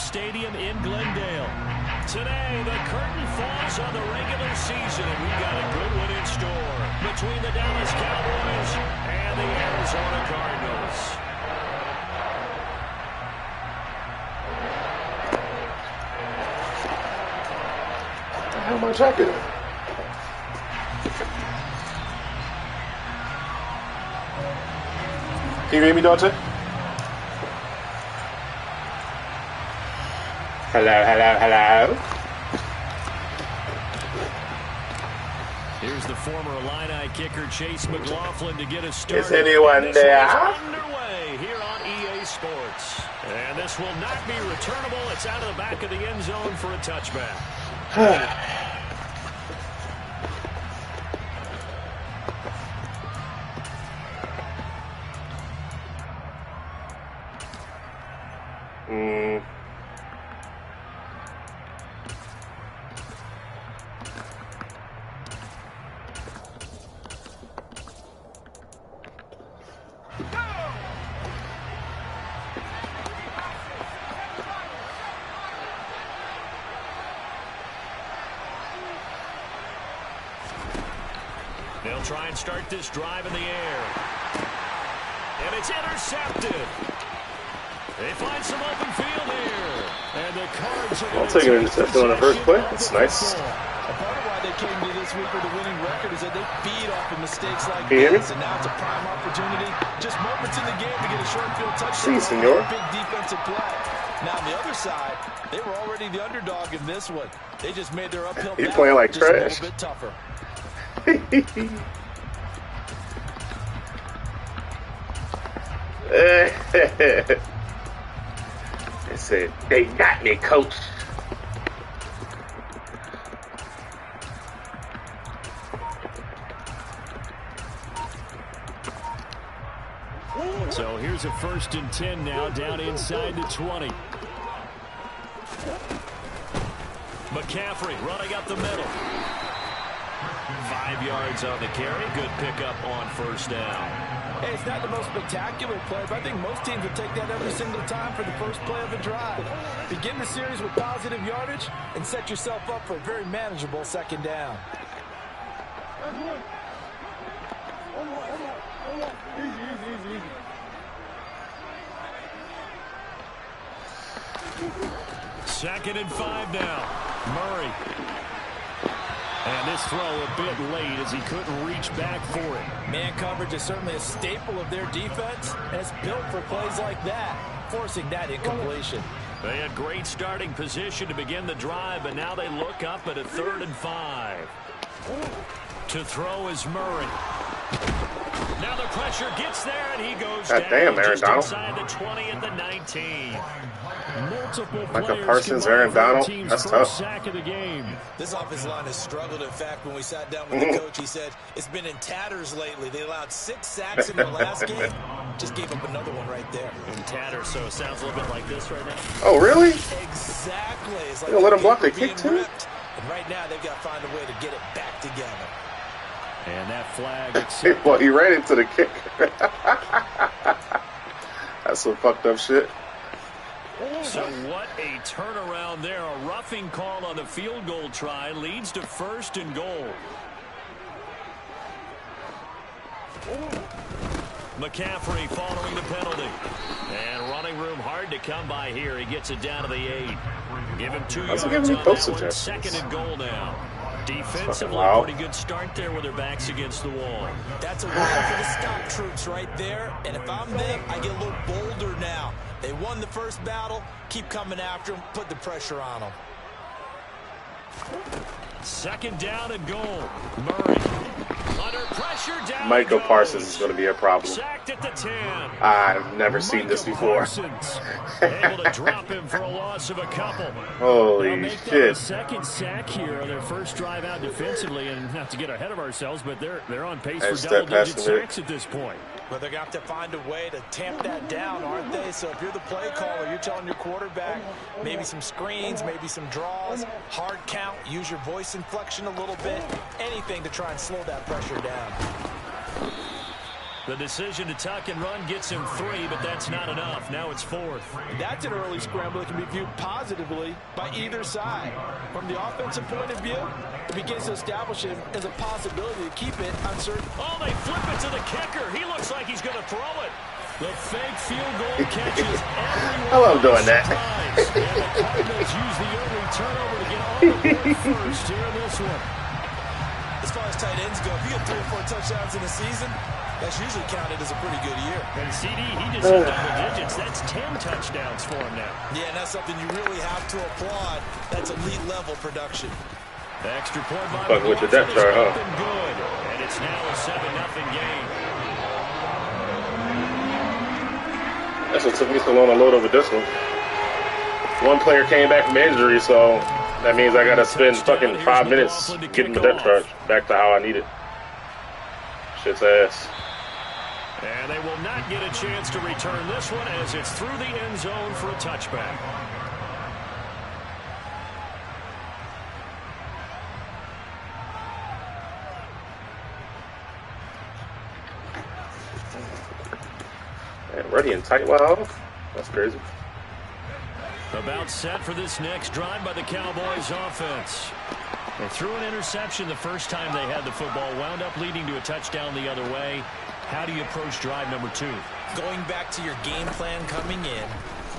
Stadium in Glendale. Today, the curtain falls on the regular season, and we've got a good one in store between the Dallas Cowboys and the Arizona Cardinals. How my jacket in? Can you hear me, Dante? Hello, hello, hello. Here's the former Illini kicker Chase McLaughlin to get us started. Is anyone there? Underway here on EA Sports. And this will not be returnable. It's out of the back of the end zone for a touchback. They'll try and start this drive in the air. And it's intercepted. They find some open field here. And the Cards are I'll take an interception on the first play. That's nice. A part of why they came to this week with a winning record is that they feed off of mistakes like Can you hear me? this. And now it's a prime opportunity. Just moments in the game to get a short field touchdown. See, senor. Big defensive play. Now on the other side, they were already the underdog in this one. They just made their uphill You're battle playing like just trash. a little bit tougher. They said, they got me, coach. So here's a 1st and 10 now, down inside the 20. McCaffrey running up the middle. 5 yards on the carry. Good pickup on 1st down. Hey, it's not the most spectacular play, but I think most teams would take that every single time for the first play of the drive. Begin the series with positive yardage and set yourself up for a very manageable 2nd down. Second and 5 now. Murray. And this throw a bit late as he couldn't reach back for it. Man coverage is certainly a staple of their defense, and it's built for plays like that, forcing that incompletion. They had great starting position to begin the drive, but now they look up at a 3rd and 5. To throw is Murray. Now the pressure gets there, and he goes God down damn, Aaron just Donald. inside the 20 at the 19. Multiple Michael players Parsons, combined Aaron for the Donald. team's That's first tough. sack of the game. This offensive line has struggled. In fact, when we sat down with the coach, he said it's been in tatters lately. They allowed 6 sacks in their last game. Just gave up another one right there. In tatters, so it sounds a little bit like this right now. Oh, really? Exactly. It's like You gonna let him block the being kick, too? ripped. And right now, they've got to find a way to get it back together. And that flag accepted. Well, he ran into the kick. That's some fucked up shit. So what a turnaround there. A roughing call on the field goal try leads to 1st and goal. McCaffrey following the penalty. And running room hard to come by here. He gets it down to the 8. Give him 2 yards on that one. 2nd and goal now. Defensively, wow. Pretty good start there with their backs against the wall. That's a win for the stop troops right there. And if I'm them, I get a little bolder now. They won the first battle. Keep coming after them. Put the pressure on them. 2nd down and goal. Murray. Under pressure down. Michael Parsons is going to be a problem. Sacked at the 10. I've never seen this before. Parsons able to drop him for a loss of a couple. Holy They'll make that shit. the 2nd sack here on their first drive out defensively, and not to get ahead of ourselves, but they're on pace for double-digit sacks at this point. But they're going to have to find a way to tamp that down, aren't they? So if you're the play caller, you're telling your quarterback maybe some screens, maybe some draws, hard count, use your voice inflection a little bit, anything to try and slow that pressure down. The decision to tuck and run gets him 3, but that's not enough. Now it's 4th. That's an early scramble that can be viewed positively by either side. From the offensive point of view, it begins to establish him as a possibility to keep it uncertain. Oh, they flip it to the kicker. He looks like he's going to throw it. The fake field goal catches everyone. I love doing that. And the Cardinals use the early turnover to get on the board first here in this one. As far as tight ends go, if you get 3 or 4 touchdowns in a season, that's usually counted as a pretty good year. And CD, he just hit double digits. That's 10 touchdowns for him now. Yeah, and that's something you really have to applaud. That's elite level production. Extra point by Fucking with the depth chart, huh? Good. And it's now a 7-0 game. That's what took me so long to load over this one. One player came back from injury, so that means I gotta spend fucking 5 minutes getting the depth chart back to how I need it. Shit's ass. And they will not get a chance to return this one as it's through the end zone for a touchback. And ready and tight wow. That's crazy. About set for this next drive by the Cowboys offense. They threw an interception the first time they had the football, wound up leading to a touchdown the other way. How do you approach drive number 2? Going back to your game plan coming in,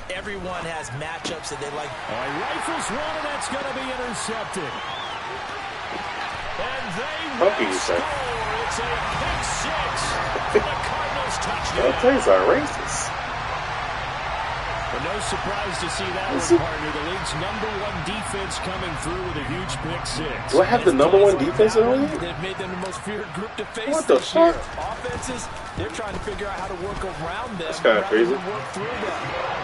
everyone has matchups that they like. Rifles one, and that's going to be intercepted. And they will score. It's a pick 6 for the Cardinals touchdown. Those things are racist. But no surprise to see that one, partner. The league's #1 defense coming through with a huge pick 6. Do I have the #1 defense in the league? They've made them the most feared group to face What the this fuck? year. Offenses, they're trying to figure out how to work around them. That's kinda rather crazy. than work through them.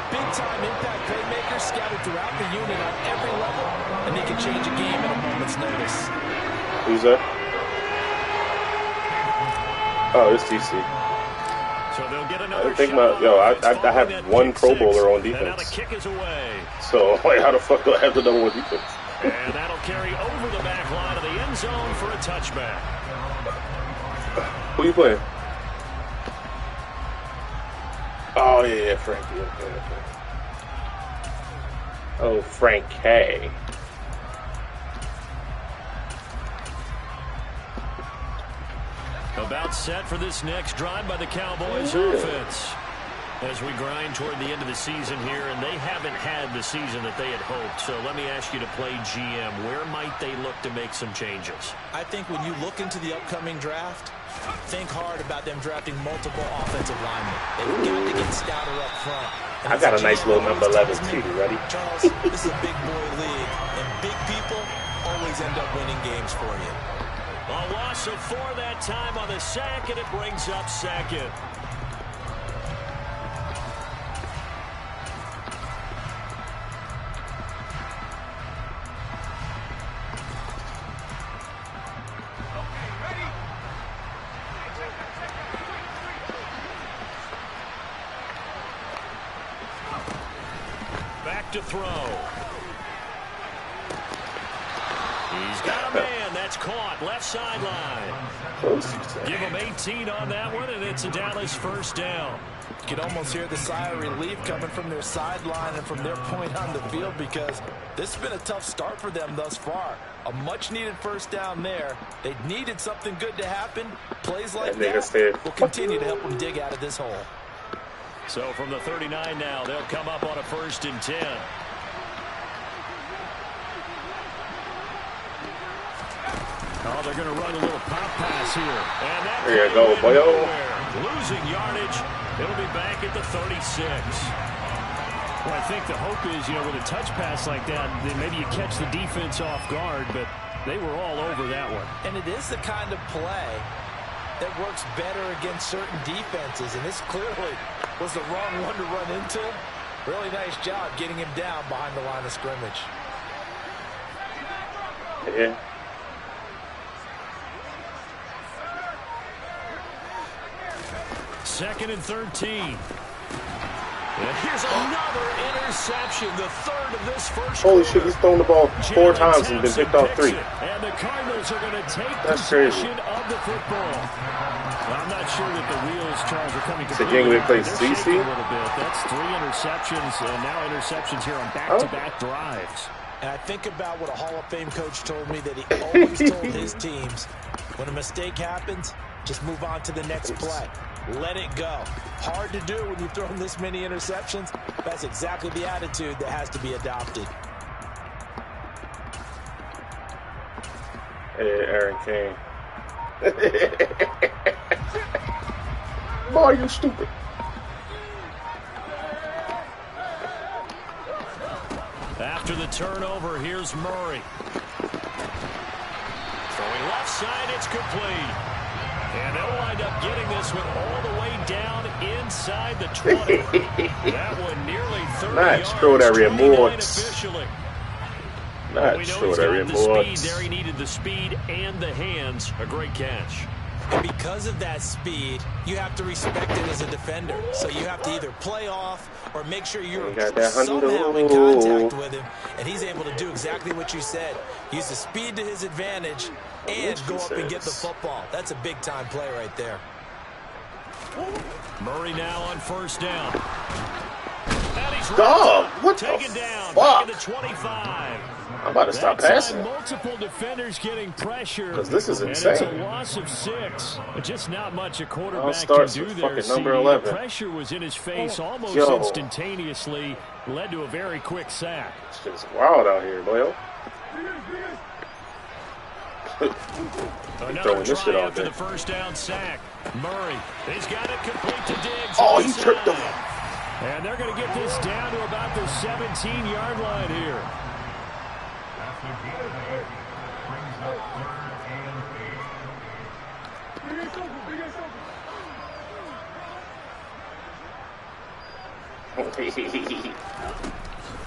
Big-time impact playmakers scattered throughout the unit on every level, and they can change a game at a moment's notice. Who's that? Oh, it's DC. So they'll get I another think shot. I have one Pro Bowler on And now the defense. kick is away. So like, how the fuck do I have the #1 defense? And that'll carry over the back line of the end zone for a touchback. Who you playing? Oh yeah, Frankie. Okay. Oh, Frank K. About set for this next drive by the Cowboys offense. As we grind toward the end of the season here, and they haven't had the season that they had hoped. So let me ask you to play GM. Where might they look to make some changes? I think when you look into the upcoming draft, think hard about them drafting multiple offensive linemen. They've got to get stouter up front. And I got a nice little number 11 too. Ready? Charles, this is a big boy league, and big people always end up winning games for you. A loss of 4 that time on the sack, and it brings up second. Back to throw. He's got a man. That's caught. Left sideline. Give him 18 on that one, and it's a Dallas first down. You can almost hear the sigh of relief coming from their sideline and from their point on the field, because this has been a tough start for them thus far. A much-needed first down there. They needed something good to happen. Plays like that will continue to help them dig out of this hole. So from the 39 now, they'll come up on a 1st and 10. Oh, they're going to run a little pop pass here. And that there you go, boyo. Losing yardage. It'll be back at the 36. Well, I think the hope is, with a touch pass like that, then maybe you catch the defense off guard, but they were all over that one. And it is the kind of play that works better against certain defenses, and this clearly was the wrong one to run into. Really nice job getting him down behind the line of scrimmage. Yeah. Second and 13. And here's another interception, the 3rd of this first Holy quarter. shit, he's thrown the ball 4 times and been picked off 3. And the Cardinals are going to take That's crazy. possession of the football. I'm not not sure that the wheels, Charles, are coming So again, we play CC. A little bit. That's 3 interceptions, and now interceptions here on back-to-back drives. And I think about what a Hall of Fame coach told me, that he always told his teams, when a mistake happens, just move on to the next play. Let it go. Hard to do when you've thrown this many interceptions. That's exactly the attitude that has to be adopted. Hey, Aaron King. Boy, you stupid. After the turnover, here's Murray. Throwing left side, it's complete. And they'll wind up getting this one all the way down inside the 20. That one nearly 30 Not yards. extraordinary moves. Officially. Not extraordinary moves. There he needed the speed and the hands. A great catch. And because of that speed, you have to respect it as a defender. So you have to either play off or make sure you're somehow in contact with him. And he's able to do exactly what you said. Use the speed to his advantage and go up and get the football. That's a big-time play right there. Murray now on first down. And he's what taken the down. fuck? Back at the 25. I'm about to stop passing. Multiple defenders getting pressure. Because this is and insane. it's a loss of 6. Just not much a quarterback All-Stars can do with there. fucking number The 11. pressure was in his face almost instantaneously. Led to a very quick sack. It's just wild out here, boy. Another this shit try all after day. the first down sack. Murray, he's got it complete to Diggs. Oh, he tripped him. And they're going to get this down to about the 17-yard line here.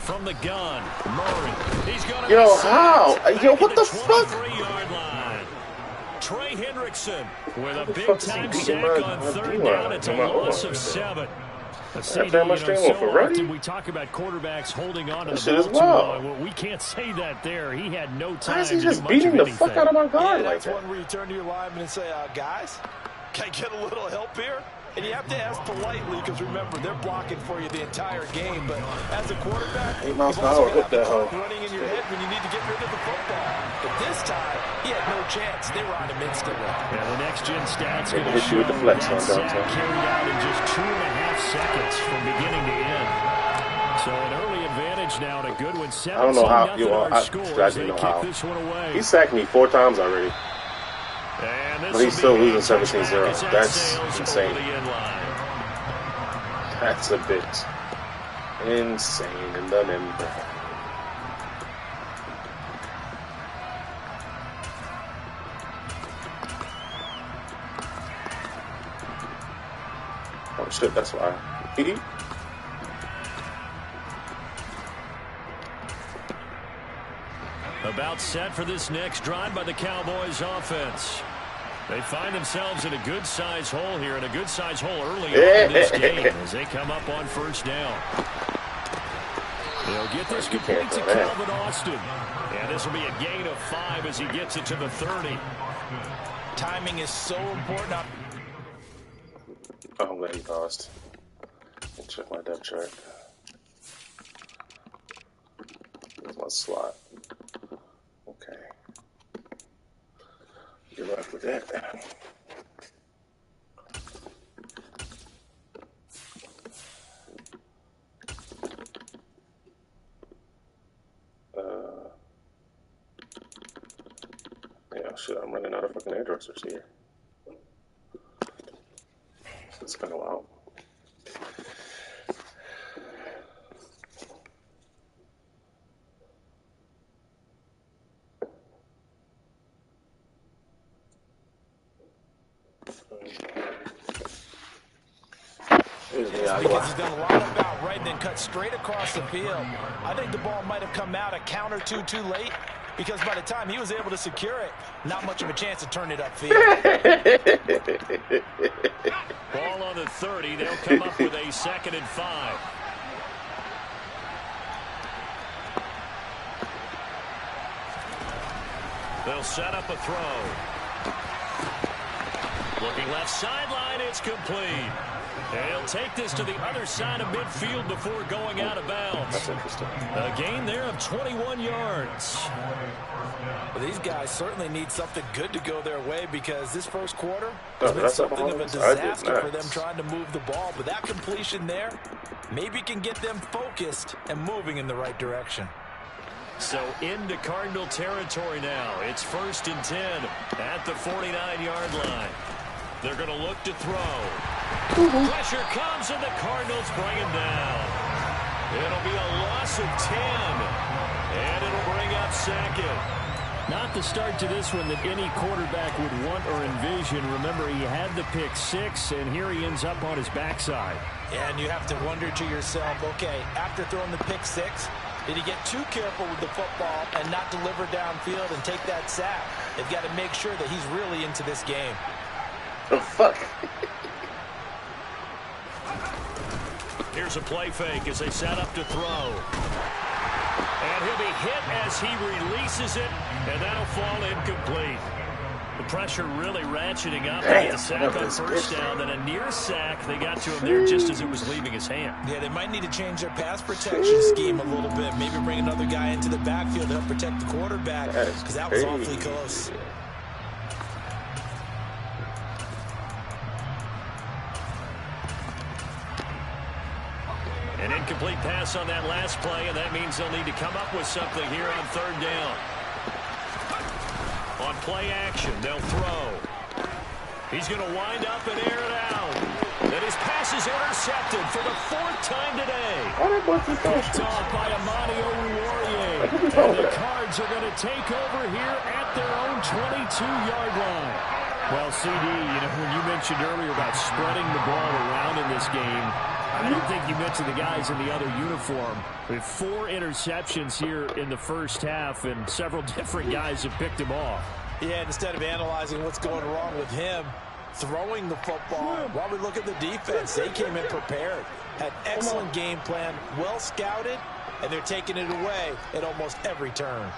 From the gun, Murray. He's going to Yo, how? Yo, what the fuck? Line. Trey Hendrickson with a the fuck is he big-time beating sack my on third D-line? down. It's a My loss O-line. of 7. That much thing on for ready? Often we talk about quarterbacks holding on to That the shit is ball too wild. long. Well, we can't say that there. He had no time Why is he to just do much beating of the anything. fuck out of my guard Yeah, like that's that? one where you turn to your lineman and say, guys, can I get a little help here? And you have to ask politely because, remember, they're blocking for you the entire game. But as a quarterback, 8 miles you've per also hour, got whip that hoe. running in your head when you need to get rid of the football. But this time, he had no chance. They were on him instantly. Yeah, the next-gen stats going to hit you with show the flex that on sack downtown. carried out in just 2.5 seconds from beginning to end. So an early advantage now and a good one. I don't know how. Scores. They know kick how. this one away. He sacked me 4 times already. And But he's still losing 17-0. That's insane. insane. That's a bit insane in the member. Oh shit, that's why. About set for this next drive by the Cowboys offense. They find themselves in a good-sized hole here, and a good-sized hole early on in this game as they come up on first down. They'll get this complete to Calvin Austin. And this will be a gain of 5 as he gets it to the 30. Timing is so important. Oh, I'm glad he paused. I'll check my depth chart. Here's my slot. Okay. Good luck with that. Yeah, shit, I'm running out of fucking hairdressers here. It's been a while. Because he's done a lot about right and then cut straight across the field. I think the ball might have come out a count or two too late, because by the time he was able to secure it, not much of a chance to turn it upfield. Ball on the 30. They'll come up with a 2nd and 5. They'll set up a throw. Looking left sideline, it's complete. And he'll take this to the other side of midfield before going out of bounds. That's interesting. A gain there of 21 yards. Well, these guys certainly need something good to go their way because this first quarter has been something of a disaster for them trying to move the ball. But that completion there maybe can get them focused and moving in the right direction. So into Cardinal territory now. It's 1st and 10 at the 49-yard line. They're going to look to throw. Pressure comes, and the Cardinals bring him down. It'll be a loss of 10, and it'll bring up 2nd. Not the start to this one that any quarterback would want or envision. Remember, he had the pick 6, and here he ends up on his backside. And you have to wonder to yourself, okay, after throwing the pick 6, did he get too careful with the football and not deliver downfield and take that sack? They've got to make sure that he's really into this game. Oh, fuck. Here's a play fake as they set up to throw. And he'll be hit as he releases it, and that'll fall incomplete. The pressure really ratcheting up. They get a sack on first down, then a near sack. They got to him there just as it was leaving his hand. Yeah, they might need to change their pass protection scheme a little bit. Maybe bring another guy into the backfield to help protect the quarterback because that was awfully close. An incomplete pass on that last play, and that means they'll need to come up with something here on 3rd down. On play action, they'll throw. He's going to wind up and air it out. And his pass is intercepted for the 4th time today. Picked off by Amani Oruwariye. And the Cards are going to take over here at their own 22-yard line. Well, CD, when you mentioned earlier about spreading the ball around in this game, I don't think you mentioned the guys in the other uniform. We have 4 interceptions here in the first half, and several different guys have picked him off. Yeah, instead of analyzing what's going wrong with him, throwing the football, while we look at the defense, they came in prepared, had excellent game plan, well scouted, and they're taking it away at almost every turn.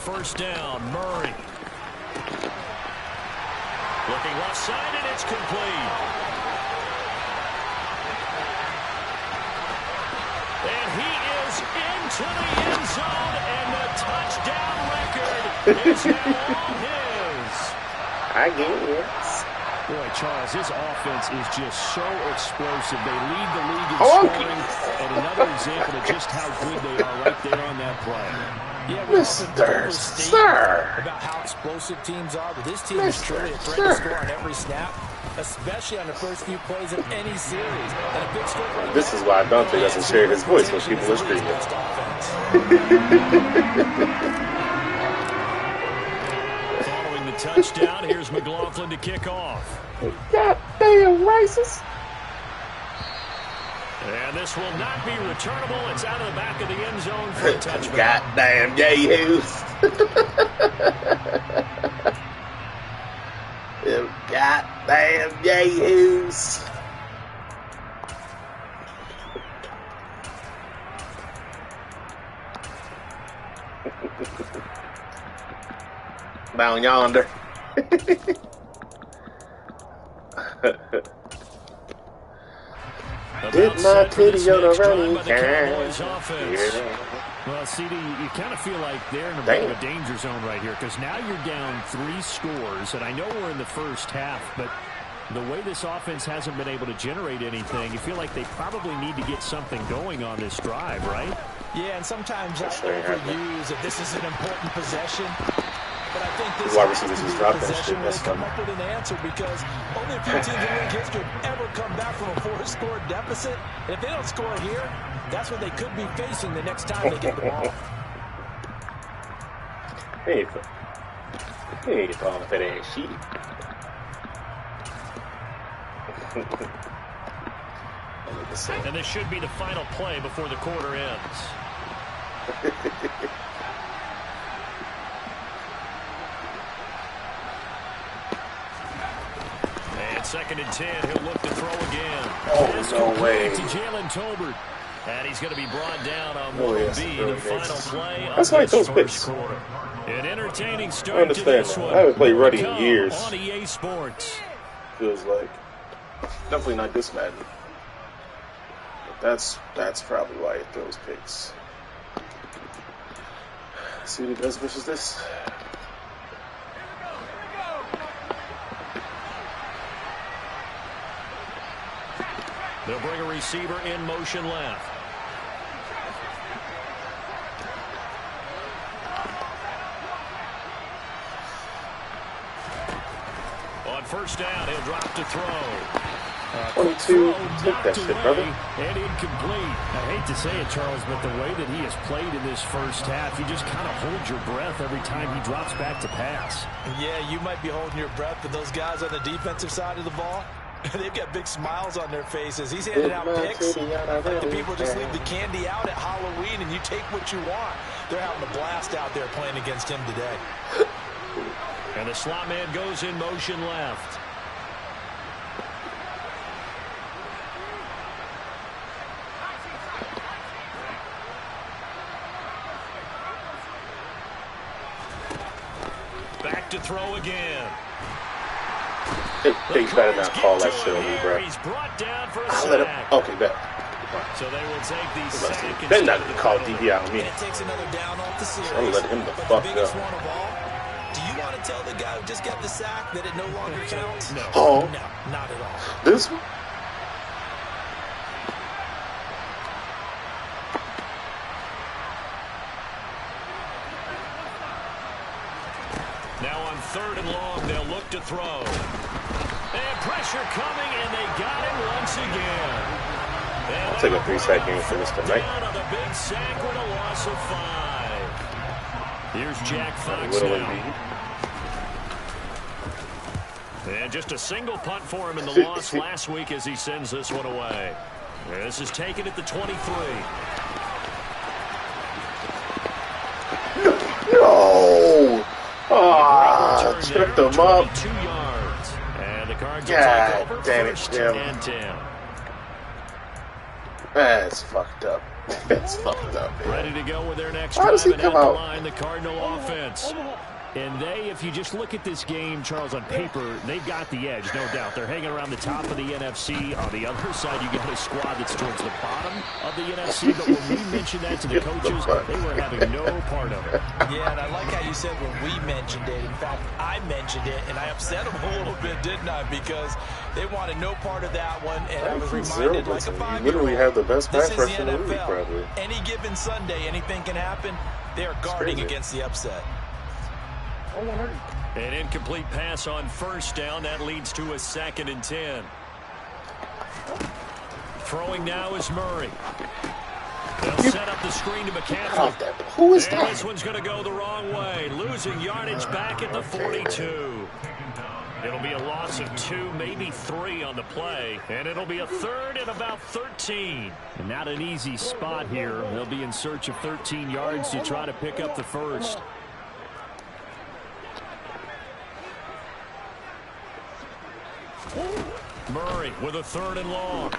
1st down, Murray. Looking left side, and it's complete. And he is into the end zone, and the touchdown record is now all his. I guess. Boy, Charles, his offense is just so explosive. They lead the league in scoring, and another example of just how good they are right there on that play. Yeah, we often overstate about how explosive teams are, but this team is truly a threat to score on every snap, especially on the first few plays of any series. And a big score like this is why Dante doesn't share his voice when people are screaming. Following the touchdown, here's McLaughlin to kick off. Goddamn racist. And this will not be returnable. It's out of the back of the end zone for a touchback. Goddamn Yahoos. You goddamn Yahoos. Down yonder. Did my titty on the running time. Well, CD, you kind of feel like they're in a bit of a danger zone right here because now you're down 3 scores, and I know we're in the first half, but the way this offense hasn't been able to generate anything, you feel like they probably need to get something going on this drive, right? Yeah, and sometimes I overuse that this is an important possession. But I think this is a possession where they come up with an answer because only a few teams in league history have ever come back from a 4-score deficit. And if they don't score here, that's what they could be facing the next time they get the ball. Hey, get off that ass sheet. And this should be the final play before the quarter ends. And 2nd and 10, he'll look to throw again. Oh, no way. To Jalen Tolbert. And he's going to be brought down on what will be the final play of like this those first picks. quarter. An entertaining I start understand to this that. one. I haven't played Ruddy in years. On EA Sports. Feels like definitely not this Madden. But that's probably why it throws picks. Let's see what he does versus this. They'll bring a receiver in motion left. On first down, he'll drop to throw. 22, take that shit, brother. And incomplete. I hate to say it, Charles, but the way that he has played in this first half, you just kind of hold your breath every time he drops back to pass. Yeah, you might be holding your breath, but those guys on the defensive side of the ball, they've got big smiles on their faces. He's handing out picks. Like the people just leave the candy out at Halloween, and you take what you want. They're having a blast out there playing against him today. And the slot man goes in motion left. Back to throw again. They better not call that shit on me, bro. He's brought down for a I'll let him. sack. Okay, bet. So they will take the sack. They're not gonna call DB on me. And it takes another down off the series. I'm gonna let him the But fuck the biggest go. one of all, do you want to tell the guy who just got the sack that it no longer counts? No. Oh, No, not at all. this one? Now on third and long, they'll look to throw. And pressure coming, and they got him once again. I'll take a 3-sack game for this tonight. Down on the big sack with a loss of 5. Here's Jack Fox Little now. indeed. And just a single punt for him in the loss last week as he sends this one away. This is taken at the 23. No! Ah, tripped them up. 2 yards. And the Cardinals take God over damn it, first Jim. and 10. That's fucked up. That's fucked up, man. Ready to go with their next Why does drive he and come at the out? line, the Cardinal offense. And they, if you just look at this game, Charles, on paper, they've got the edge, no doubt. They're hanging around the top of the NFC. On the other side, you got a squad that's towards the bottom of the NFC. But when we mentioned that to the coaches, they were having no part of it. Yeah, and I like how you said when we mentioned it. In fact, I mentioned it, and I upset them a little bit, didn't I? Because they wanted no part of that one, and I was reminded like a 5-year-old. You literally have the best This pass is rush the in the league, NFL. probably. Any given Sunday, anything can happen. They are guarding crazy. against the upset. An incomplete pass on first down. That leads to a 2nd and 10. Throwing now is Murray. They'll set up the screen to McCaffrey. Who is And that? this one's going to go the wrong way. Losing yardage back at the 42. It'll be a loss of 2, maybe 3 on the play. And it'll be a 3rd and about 13. And not an easy spot here. They'll be in search of 13 yards to try to pick up the first. Murray with a 3rd and long.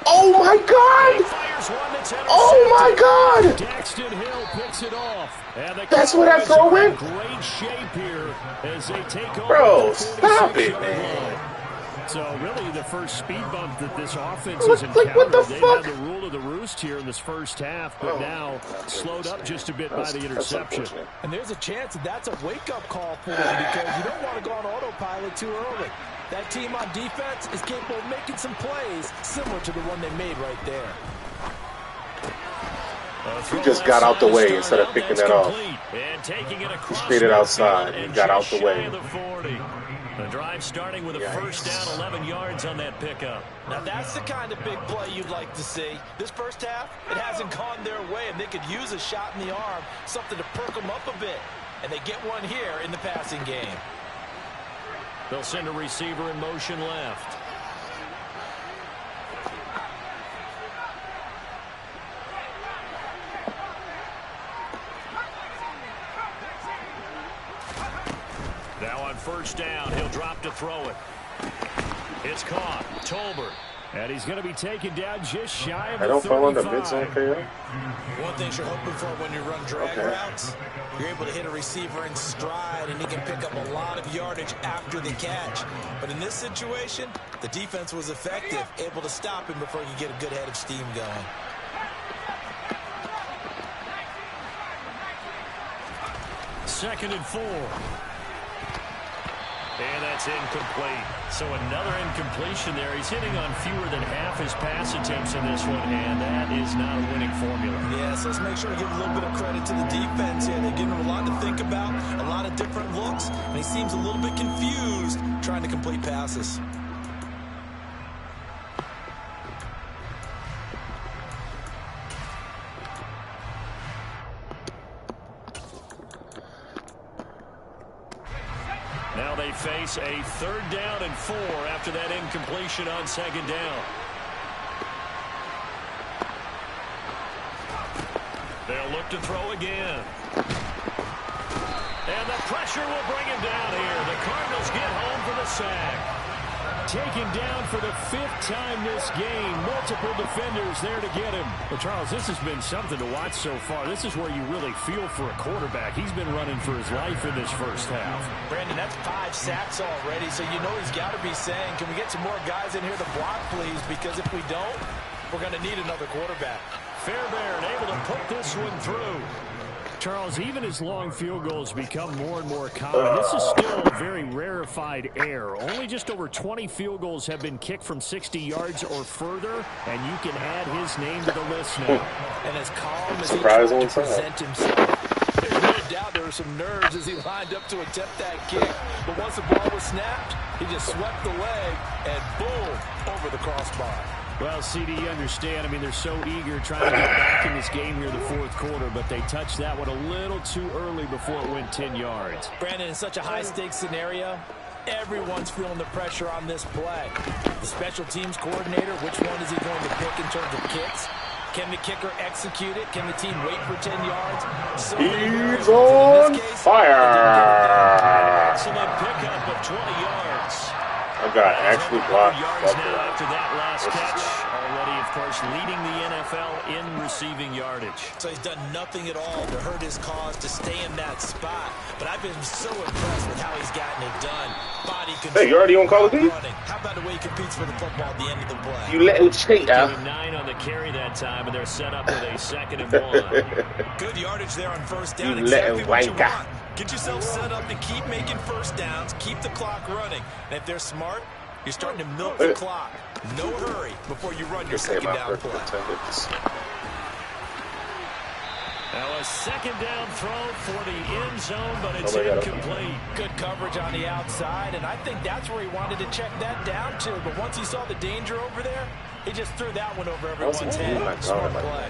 Oh my God! Fires one that's Oh my God! Daxton Hill picks it off. And the That's what I Cowboys throw are in? Great shape here as they take over. Bro, the stop it, 46-yard man. line. So really the first speed bump that this offense What- has like, encountered. what the They've fuck? had the rule of the roost here in this first half, but now slowed up just a bit by the interception. And there's a chance that that's a wake-up call for them because you don't want to go on autopilot too early. That team on defense is capable of making some plays similar to the one they made right there. He just got out the way instead of picking that off. And taking it across Straight it outside. He got out the way. The 40. The drive starting with a first down, 11 yards on that pickup. Now that's the kind of big play you'd like to see. This first half, it hasn't gone their way, and they could use a shot in the arm, something to perk them up a bit. And they get one here in the passing game. They'll send a receiver in motion left. Now on first down, he'll drop to throw it. It's caught. Tolbert. And he's going to be taken down just shy of I the don't fall under 35. mid-zone KO. One thing you're hoping for when you run drag routes, you're able to hit a receiver in stride, and he can pick up a lot of yardage after the catch. But in this situation, the defense was effective, able to stop him before he could get a good head of steam going. Second and 4. And that's incomplete. So another incompletion there. He's hitting on fewer than half his pass attempts in this one, and that is not a winning formula. Yeah, so let's make sure to give a little bit of credit to the defense here. They're giving him a lot to think about, a lot of different looks, and he seems a little bit confused trying to complete passes. Now they face a 3rd down and 4 after that incompletion on 2nd down. They'll look to throw again. And the pressure will bring him down here. The Cardinals get home for the sack. Taken down for the 5th time this game. Multiple defenders there to get him. Well, Charles, this has been something to watch so far. This is where you really feel for a quarterback. He's been running for his life in this first half. Brandon, that's 5 sacks already, so you know he's got to be saying, can we get some more guys in here to block, please? Because if we don't, we're going to need another quarterback. Fairbairn able to put this one through. Charles, even as long field goals become more and more common, this is still a very rarefied air. Only just over 20 field goals have been kicked from 60 yards or further, and you can add his name to the list now. And as calm as he tried to present himself, there's no doubt there were some nerves as he lined up to attempt that kick. But once the ball was snapped, he just swept the leg and boom, over the crossbar. Well, CD, you understand. I mean, they're so eager trying to get back in this game here in the 4th quarter, but they touched that one a little too early before it went 10 yards. Brandon, in such a high-stakes scenario, everyone's feeling the pressure on this play. The special teams coordinator, which one is he going to pick in terms of kicks? Can the kicker execute it? Can the team wait for 10 yards? So he's on fire. Excellent pickup of 20 yards. I've got actually blocked. Yards now after that last catch. Already, of course, leading the NFL in receiving yardage. So he's done nothing at all to hurt his cause to stay in that spot. But I've been so impressed with how he's gotten it done. Body control. Hey, you already on Call of Duty? How about the way he competes for the football at the end of the play? You little cheater. 9 on the carry that time, and they're set up with a 2nd and 1. Good yardage there on 1st down. You exactly what you wanker. want. Get yourself set up to keep making 1st downs, keep the clock running. And if they're smart, you're starting to milk the clock. No hurry before you run your 2nd down play. Now a 2nd down throw for the end zone, but it's incomplete. Good coverage on the outside, and I think that's where he wanted to check that down to. But once he saw the danger over there, he just threw that one over everyone's head. Smart play.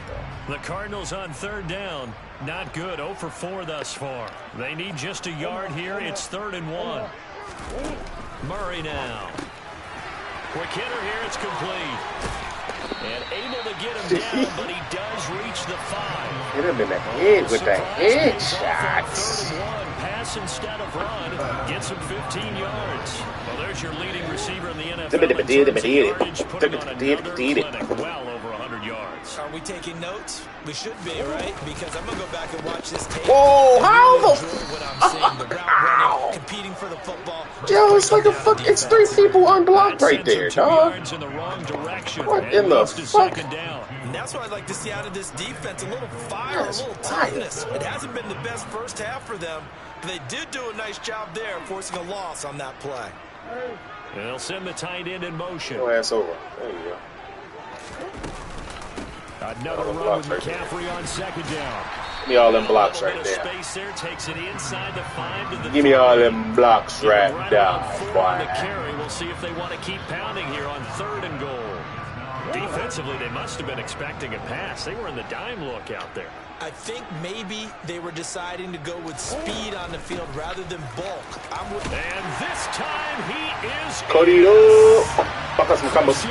The Cardinals on 3rd down. Not good. 0 for 4 thus far. They need just a yard here. It's 3rd and 1. Murray now. Quick hitter here. It's complete. And able to get him down, but he does reach the 5. Hit him in the head with the headshots. 3rd and 1. Pass instead of run. Gets him 15 yards. Well, there's your leading receiver in the NFL. Putting on another clinic. Well over 100 yards. Are we taking notes? We should be, right? Because I'm going to go back and watch this tape. Whoa, how the what I'm seeing, the route running, competing for the football. Yo, it's like a fuck. It's 3 people unblocked right there, dog. In the wrong direction. What in the fuck? And that's what I'd like to see out of this defense. A little fire, a little toughness. It hasn't been the best first half for them, but they did do a nice job there, forcing a loss on that play. And they'll send the tight end in motion. Go ass over. There you go. Another run with McCaffrey on 2nd down. Give me all them blocks right there. Space there takes it inside the 5 to the Give me all them blocks right down. The carry. We'll see if they want to keep pounding here on 3rd and goal. Defensively, they must have been expecting a pass. They were in the dime look out there. I think maybe they were deciding to go with speed on the field rather than bulk. And this time he is Codito. Fuck some combos.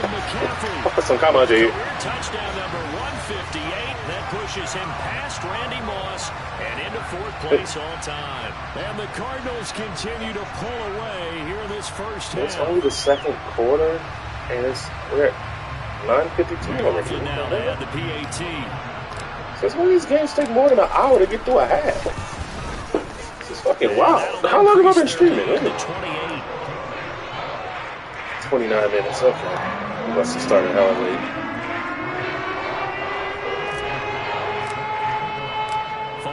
Fuck some combos, dude. Touchdown number 158. That pushes him past Randy Moss and into 4th place all time. And the Cardinals continue to pull away here in this first half. It's only the 2nd quarter, and it's 9:52 already. Now to add the PAT. Since when these games take more than an hour to get through a half? This is fucking wild. How long have I been streaming? 29 minutes. Okay. We must have started hella late.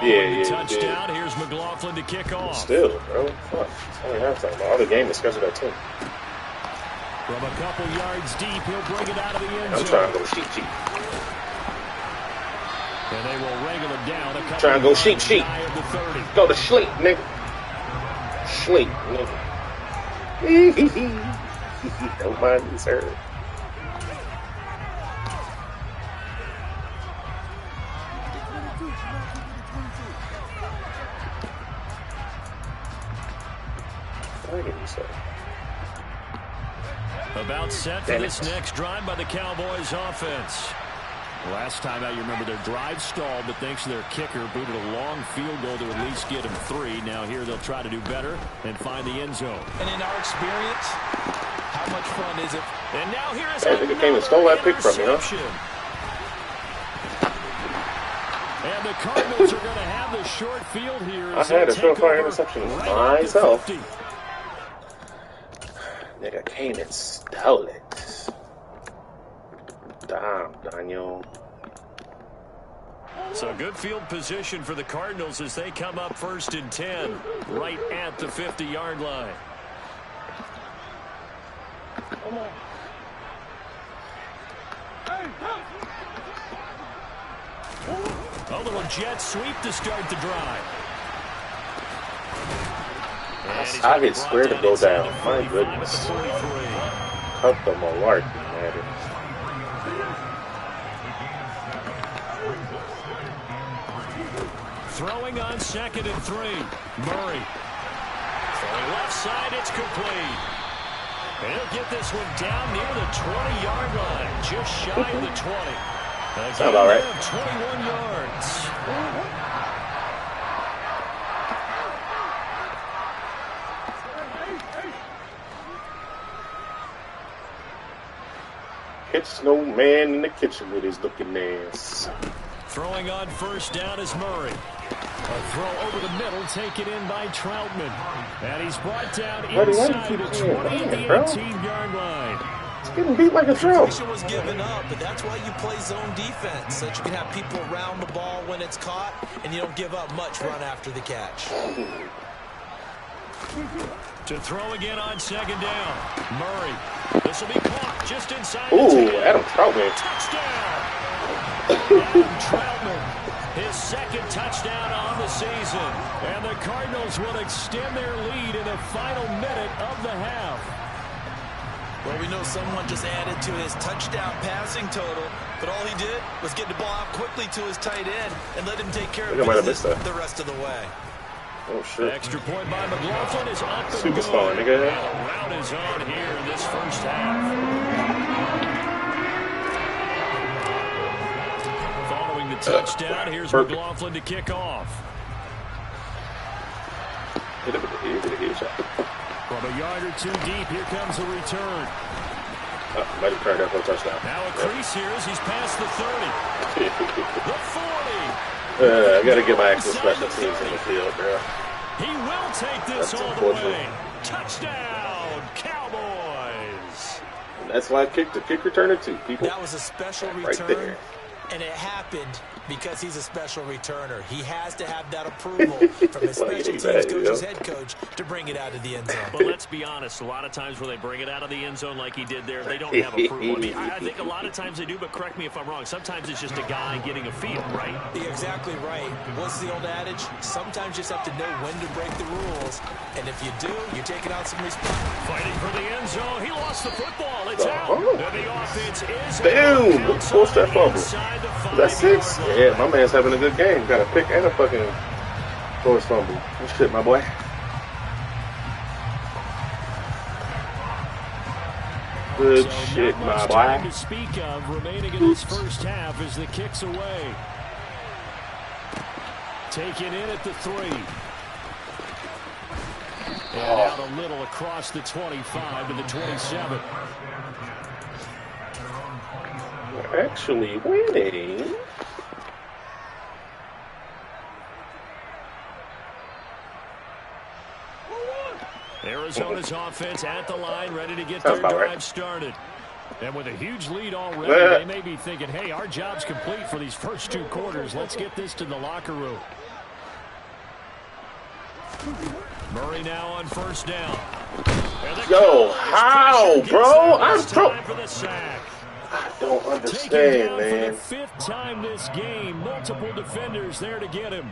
Yeah. Touchdown. Here's McLaughlin to kick off. Still, bro. Fuck. It's only halftime. My other game is scheduled at 10. From a couple yards deep, he'll bring it out of the end zone. I'm trying to go sheep. And they will wrangle it down. Trying to go sheep. Go to sleep, nigga. Sleep, nigga. Don't mind me, sir. About set for this next drive by the Cowboys offense. Last time out, you remember their drive stalled, but thanks to their kicker, booted a long field goal to at least get them 3. Now here they'll try to do better and find the end zone. And in our experience, how much fun is it? And now here is I think it came and stole that pick from me, huh? And the Cardinals are going to have the short field here. I had a short-fire interception myself. Nigga came and stole it. Damn, Daniel. So good field position for the Cardinals as they come up 1st and 10, right at the 50-yard line. A little jet sweep to start the drive. I get squared to go down. My goodness. Cut the malarkey, man. Throwing on 2nd and 3. Murray. Throwing left side, it's complete. And he'll get this one down near the 20-yard line. Just shy of the 20. That's about right. 21 yards. It's no man in the kitchen with his looking ass. Throwing on 1st down is Murray. A throw over the middle, taken in by Troutman. And he's brought down inside the 18-yard line. It's getting beat like a throw. Completion was given up, but that's why you play zone defense, so that you can have people around the ball when it's caught, and you don't give up much run after the catch. To throw again on 2nd down. Murray. This will be caught just inside the 10. Adam Troutman. Touchdown. Adam Troutman. His 2nd touchdown on the season. And the Cardinals will extend their lead in the final minute of the half. Well, we know someone just added to his touchdown passing total, but all he did was get the ball out quickly to his tight end and let him take care of business the rest of the way. Oh, shit. Extra point by McLaughlin is up and Superstar, good. nigga. And a rout is on here in this first half. Following the touchdown, here's McLaughlin to kick off. Hit him with the head shot. From a yard or 2 deep, here comes a return. Might have turned that for a touchdown. Now a crease here as he's past the 30. The 40. I got to get my actual special teams in the field, bro. He will take this all the way. Touchdown, Cowboys. And that's why I kicked the kick returner too, people. That was a special return. Right there. And it happened because he's a special returner. He has to have that approval from his special teams coach's head coach to bring it out of the end zone. But let's be honest, a lot of times when they bring it out of the end zone like he did there, they don't have approval. I mean, I think a lot of times they do, but correct me if I'm wrong. Sometimes it's just a guy getting a feel, right? You're exactly right. What's the old adage? Sometimes you just have to know when to break the rules. And if you do, you're taking out some respect. Fighting for the end zone. He lost the football. It's out. And the offense is boom! Forced that fumble. That's 6? Yeah, my man's having a good game. Got a pick and a fucking forced fumble. Good shit, my boy. Good shit, my boy. Time to speak of remaining in this first half as the kick's away. Taken in at the 3. And out a little across the 25 to the 27. actually winning. Arizona's offense at the line, ready to get their drive started. And with a huge lead already, they may be thinking, hey, our job's complete for these first 2 quarters. Let's get this to the locker room. Murray now on first down. Yo, how, bro? I don't understand, man. For the 5th time this game, multiple defenders there to get him.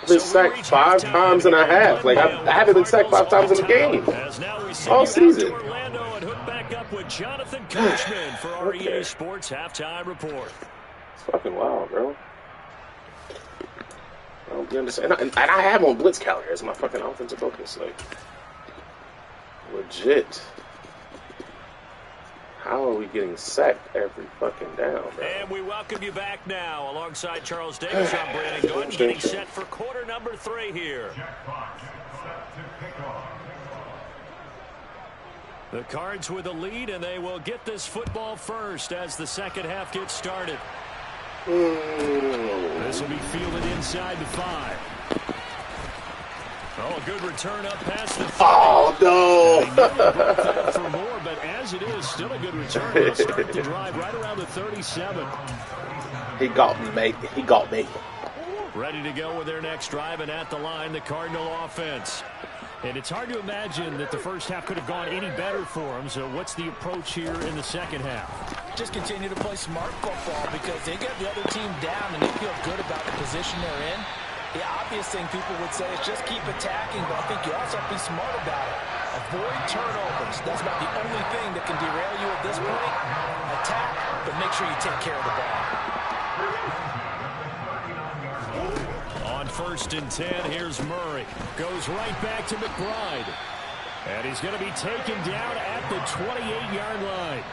I've been sacked 5 times and a half. Like, I haven't been sacked 5 times in the game all season. Back up with Jonathan Coachman for our EA Sports halftime report. It's fucking wild, bro. I don't understand. And I have on blitz counter as my fucking offensive focus. Like, legit. How are we getting sacked every fucking down, bro? And we welcome you back now. Alongside Charles Davis, I'm Brandon Gunn, getting set for quarter number 3 here. The Cards with a lead, and they will get this football first as the second half gets started. This will be fielded inside the 5. Oh, a good return up past the 5. Oh, no. For more, but as it is, still a good return. They'll start the drive right around the 37. He got me, mate. He got me. Ready to go with their next drive, and at the line, the Cardinal offense. And it's hard to imagine that the first half could have gone any better for them. So what's the approach here in the second half? Just continue to play smart football because they get the other team down and they feel good about the position they're in. The obvious thing people would say is just keep attacking, but I think you also have to be smart about it. Avoid turnovers. That's about the only thing that can derail you at this point. Attack, but make sure you take care of the ball. On 1st and 10, here's Murray. Goes right back to McBride. And he's going to be taken down at the 28-yard line.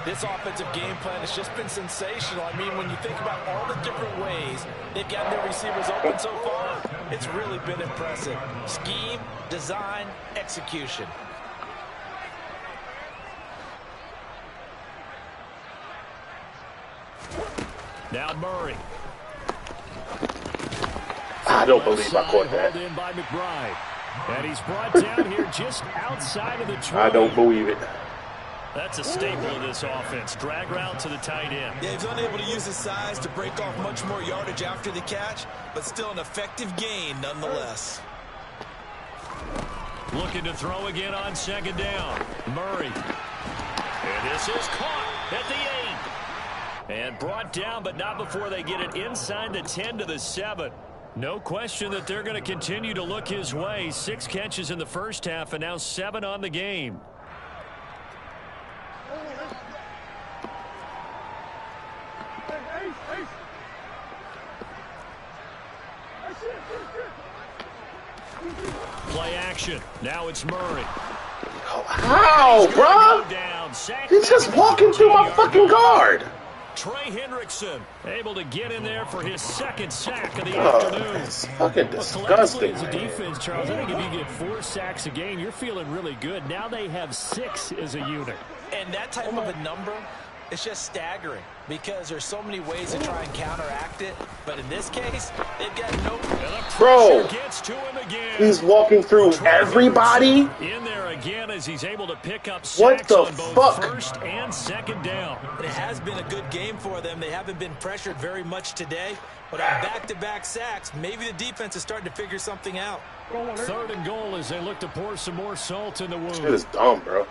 This offensive game plan has just been sensational. I mean, when you think about all the different ways they've gotten their receivers open so far, it's really been impressive. Scheme, design, execution. Now Murray. I don't believe I caught that. In by McBride. And he's brought down here just outside of the 20. I don't believe it. That's a staple of this offense. Drag route to the tight end. Yeah, he's unable to use his size to break off much more yardage after the catch, but still an effective gain nonetheless. Looking to throw again on 2nd down. Murray. And this is caught at the 8. And brought down, but not before they get it inside the 10 to the 7. No question that they're going to continue to look his way. 6 catches in the first half and now 7 on the game. Play action. Now it's Murray. How, bro? He's just walking through my fucking guard. Trey Hendrickson able to get in there for his 2nd sack of the afternoon. It's fucking disgusting. As a defense, Charles, I think if you get 4 sacks a game, you're feeling really good. Now they have 6 as a unit. And that type of a number, it's just staggering because there's so many ways to try and counteract it. But in this case, they've got no... Bro, gets to him again. He's walking through everybody. In there again as he's able to pick up sacks what the on both fuck? 1st and 2nd down. It has been a good game for them. They haven't been pressured very much today. But on back-to-back sacks, maybe the defense is starting to figure something out. 3rd and goal as they look to pour some more salt in the wound. Shit is dumb, bro.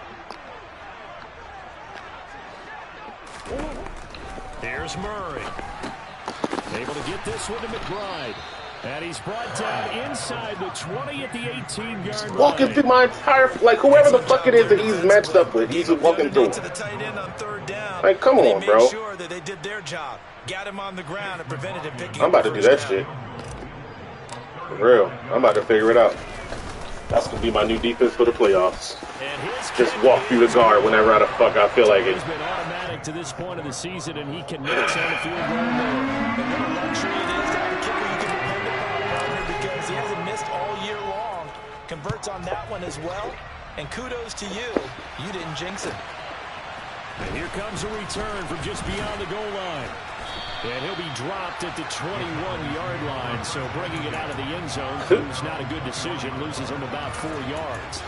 Here's Murray. Able to get this one to McBride. And he's brought down inside the 20 at the 18-yard line. Walking through my entire, like, whoever the fuck it is that he's matched up with, he's walking through. Like, come on, bro. Sure that they did their job. Got him on the ground and prevented him picking I'm about to do that shit. For real. I'm about to figure it out. That's going to be my new defense for the playoffs. Just walk through the guard whenever the fuck I feel like it. He's been automatic to this point of the season, and he connects on the field goal there. And what a luxury it is to have a kicker you can depend upon, partner, because he hasn't missed all year long. Converts on that one as well. And kudos to you. You didn't jinx it. And here comes a return from just beyond the goal line. And he'll be dropped at the 21-yard line. So bringing it out of the end zone proves not a good decision. Loses him about 4 yards.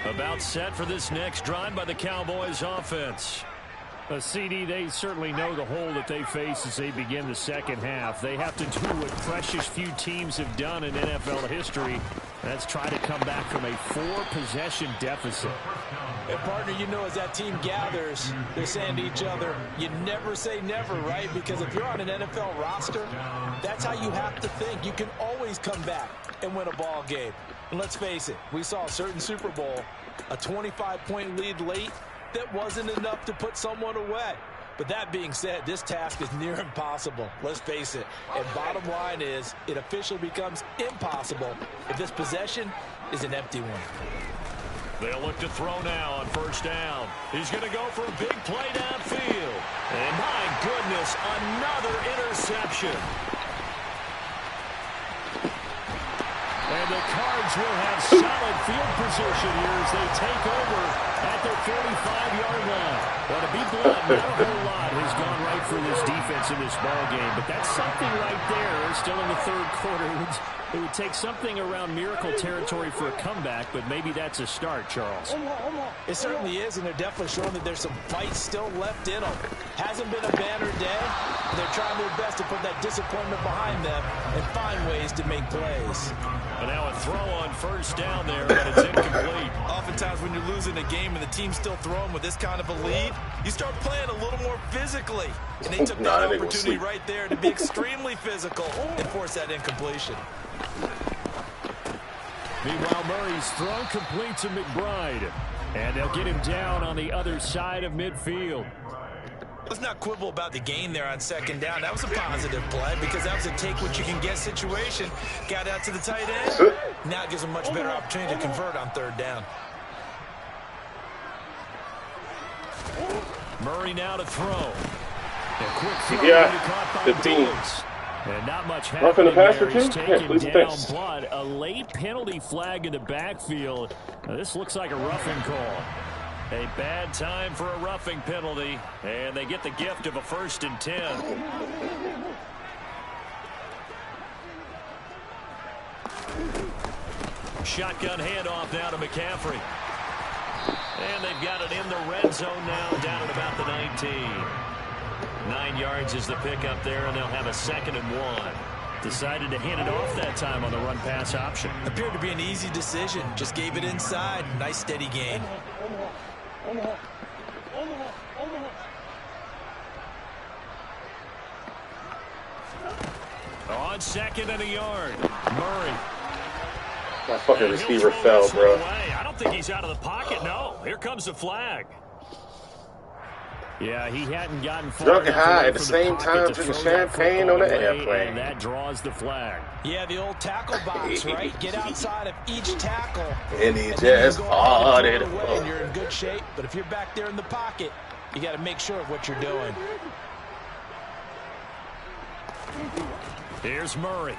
About set for this next drive by the Cowboys offense. A CD, they certainly know the hole that they face as they begin the second half. They have to do what precious few teams have done in NFL history. That's try to come back from a 4-possession deficit. And partner, you know, as that team gathers, they're saying to each other, you never say never, right? Because if you're on an NFL roster, that's how you have to think. You can always come back and win a ball game. And let's face it, we saw a certain Super Bowl, a 25-point lead late, that wasn't enough to put someone away. But that being said, this task is near impossible. Let's face it. And bottom line is, it officially becomes impossible if this possession is an empty one. They'll look to throw now on first down. He's going to go for a big play downfield. And my goodness, another interception. And the Cards will have solid field position here as they take over at their 45-yard line. Well, to be blunt, not a whole lot has gone right for this defense in this ball game, but that's something right there. Still in the third quarter. It would take something around miracle territory for a comeback, but maybe that's a start, Charles. It certainly is, and they're definitely showing that there's some fight still left in them. Hasn't been a banner day. They're trying their best to put that disappointment behind them and find ways to make plays. And now a throw on first down there, but it's incomplete. Oftentimes when you're losing a game and the team's still throwing with this kind of a lead, you start playing a little more physically. And they took that opportunity right there to be extremely physical and force that incompletion. Meanwhile, Murray's throw complete to McBride. And they'll get him down on the other side of midfield. Let's not quibble about the gain there on second down. That was a positive play because that was a take-what-you-can-get situation. Got out to the tight end. Now it gives them a much better opportunity to convert on third down. Murray now to throw. A quick throw. Yeah, 15. And not much Roughing the happening passer, there. too? He's Yeah, taken down please. blood. A late penalty flag in the backfield. Now, this looks like a roughing call. A bad time for a roughing penalty. And they get the gift of a 1st and 10. Shotgun handoff now to McCaffrey. And they've got it in the red zone now, down at about the 19. 9 yards is the pickup there, and they'll have a 2nd and 1. Decided to hand it off that time on the run-pass option. Appeared to be an easy decision. Just gave it inside. Nice steady gain. On 2nd and a yard, Murray. My fucking receiver fell, bro. I don't think he's out of the pocket. No, here comes the flag. Yeah, he hadn't gotten far Drunk and enough high away at the from same pocket time to drinking throw that champagne football on the away, airplane. and that draws the flag. Yeah, the old tackle box, right? Get outside of each tackle. And he just farted. And you're in good shape, but if you're back there in the pocket, you got to make sure of what you're doing. Here's Murray.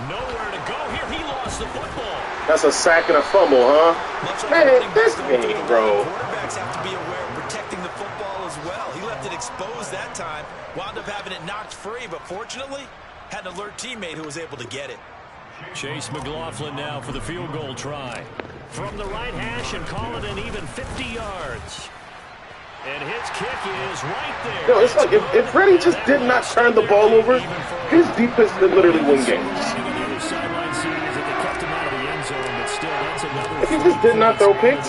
Nowhere to go here. He lost the football. That's a sack and a fumble, huh? Man, this game, bro. Quarterbacks have to be aware of protecting the football as well. He left it exposed that time. Wound up having it knocked free, but fortunately, had an alert teammate who was able to get it. Chase McLaughlin now for the field goal try. From the right hash and call it an even 50 yards. And his kick is right there. Yo, it's like if Freddie just did not turn the ball over, his defense would literally win games. If he just did not throw picks,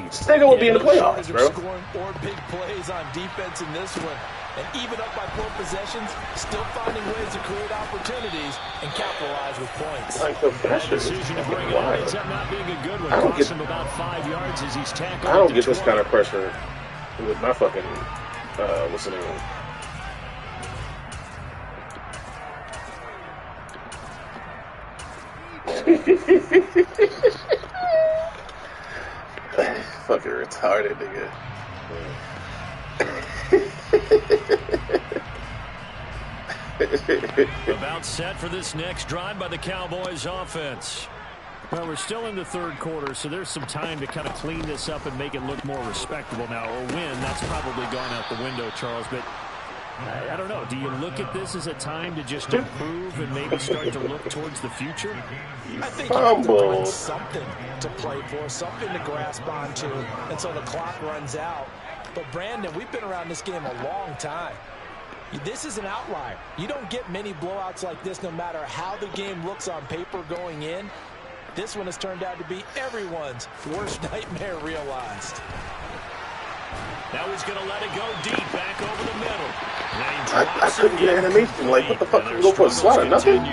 Stega would be in the playoffs, bro. Scoring or big plays on defense in this one. And even up by 4 possessions, still finding ways to create opportunities and capitalize with points. Like the pressure is wild. I don't get about 5 yards as he's tackled. I don't get this kind of pressure with my fucking what's the name? Fucking retarded, nigga. About set for this next drive by the Cowboys offense. Well, we're still in the third quarter, so there's some time to kind of clean this up and make it look more respectable. Now, a win, that's probably gone out the window, Charles, but I don't know. Do you look at this as a time to just improve and maybe start to look towards the future? I think you have to find something to play for, something to grasp onto until the clock runs out. But, Brandon, we've been around this game a long time. This is an outlier. You don't get many blowouts like this no matter how the game looks on paper going in. This one has turned out to be everyone's worst nightmare realized. Now he's going to let it go deep back over the middle. I couldn't get animation. Like, what the fuck? You go for a slot or nothing?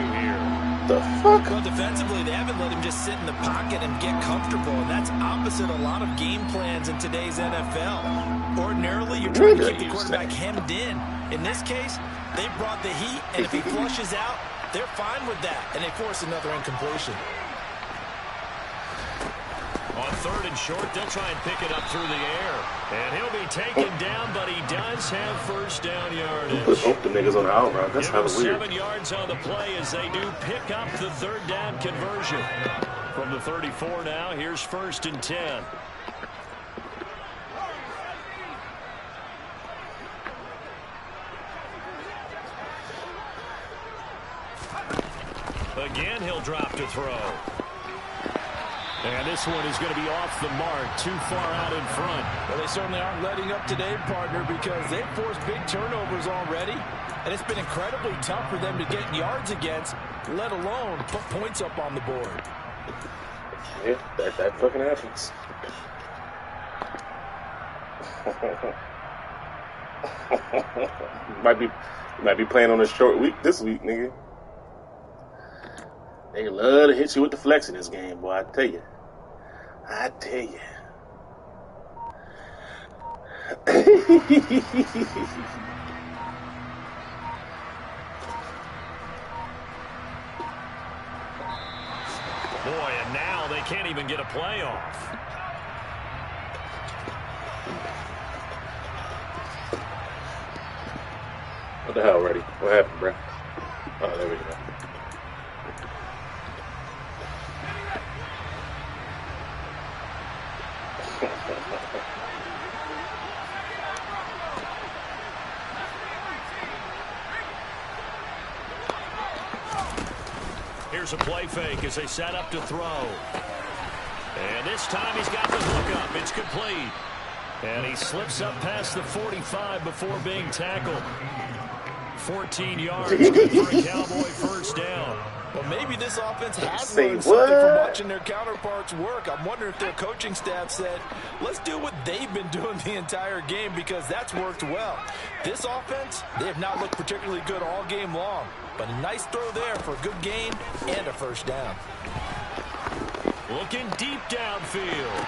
The fuck? Well, defensively, they haven't let him just sit in the pocket and get comfortable, and that's opposite a lot of game plans in today's NFL. Ordinarily, you're trying to keep the quarterback hemmed in. In this case, they brought the heat, and if he flushes out, they're fine with that, and they force another incompletion. On third and short, they'll try and pick it up through the air. And he'll be taken down, but he does have first down yardage. Put the niggas on the out route. That's kind of weird. 7 yards on the play as they do pick up the third down conversion. From the 34 now, here's first and 10. Again, he'll drop to throw. And this one is going to be off the mark, too far out in front. Well, they certainly aren't letting up today, partner, because they've forced big turnovers already. And it's been incredibly tough for them to get yards against, let alone put points up on the board. Yeah, that fucking happens. might be playing on a short week this week, nigga. They love to hit you with the flex in this game, boy. I tell you. Boy, and now they can't even get a playoff. What the hell, Reddy? What happened, bro? Oh, there we go. Here's a play fake as they set up to throw. And this time he's got the hook up. It's complete. And he slips up past the 45 before being tackled. 14 yards, good for a Cowboy first down. Well, maybe this offense has learned something from watching their counterparts work. I'm wondering if their coaching staff said, let's do what they've been doing the entire game because that's worked well. This offense, they have not looked particularly good all game long. But a nice throw there for a good gain and a first down. Looking deep downfield.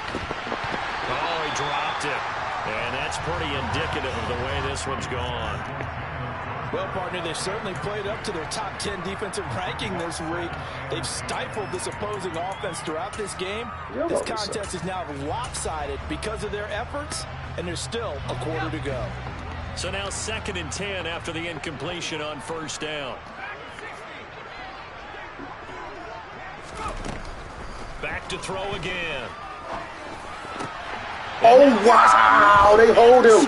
Oh, he dropped it. And that's pretty indicative of the way this one's gone. Well, partner, they've certainly played up to their top 10 defensive ranking this week. They've stifled this opposing offense throughout this game. This contest is now lopsided because of their efforts, and there's still a quarter to go. So now 2nd and 10 after the incompletion on first down. Back to throw again. Oh, wow! They hold him.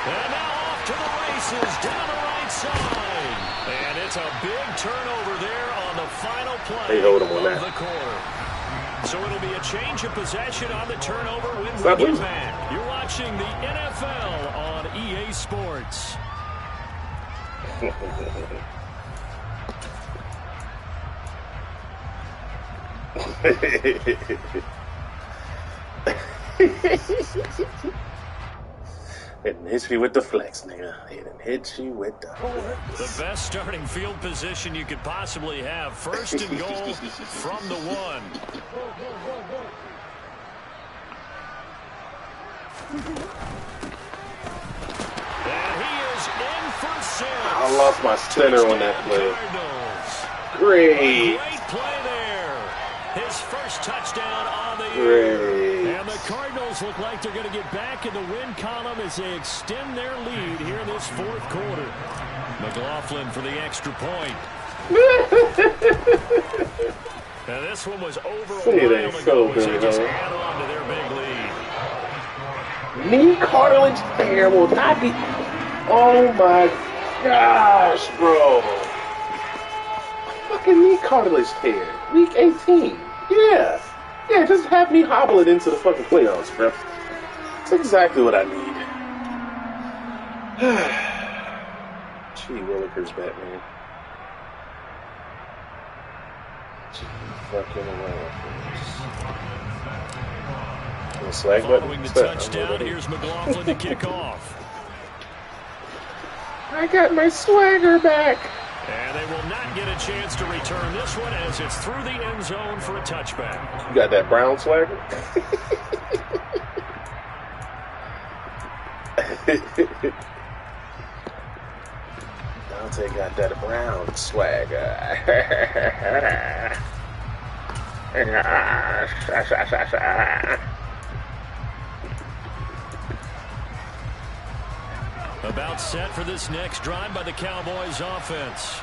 And now off to the races down the right side. And it's a big turnover there on the final play of the quarter. So it'll be a change of possession on the turnover when we get back. You're watching the NFL on EA Sports. It hits you with the flex, nigga. It hits you with the flex. The best starting field position you could possibly have. First and goal from the 1. And he is in for 6. I lost my center on that play. Great. Great play there. His first touchdown on the year. And the Cardinals look like they're going to get back in the win column as they extend their lead here in this fourth quarter. McLaughlin for the extra point. Now this one was over a while ago as they just add on to their big lead. Knee cartilage tear will not be... Oh my gosh, bro. Fucking knee cartilage tear. Week 18. Yeah. Yeah, just have me hobbling into the fucking playoffs, bro. That's exactly what I need. Gee, Willikers, Batman. Gee, fucking Willikers. Following the touchdown, here's McLaughlin to kick off. I got my swagger back. And they will not get a chance to return this one as it's through the end zone for a touchback. You got that brown swagger? Dante got that brown swagger. About set for this next drive by the Cowboys offense.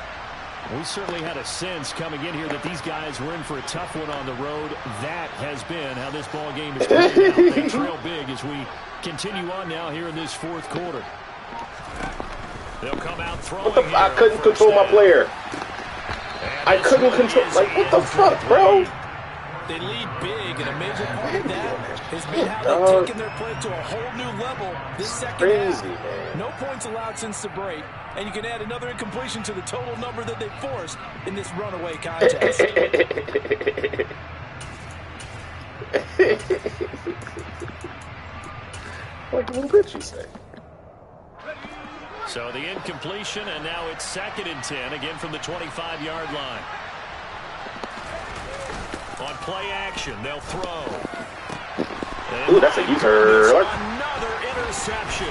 We certainly had a sense coming in here that these guys were in for a tough one on the road. That has been how this ball game is played out. They trail big as we continue on now here in this fourth quarter. They'll come out throwing. I couldn't control my player. I couldn't control. Like, what the fuck, bro? They lead big, and a major part of that has been how they've taken their play to a whole new level this second half. Man. No points allowed since the break, and you can add another incompletion to the total number that they forced in this runaway contest. Like a little bitch, you say. So the incompletion, and now it's 2nd and 10, again from the 25-yard line. On play action, they'll throw. Ooh, that's a user. Another interception.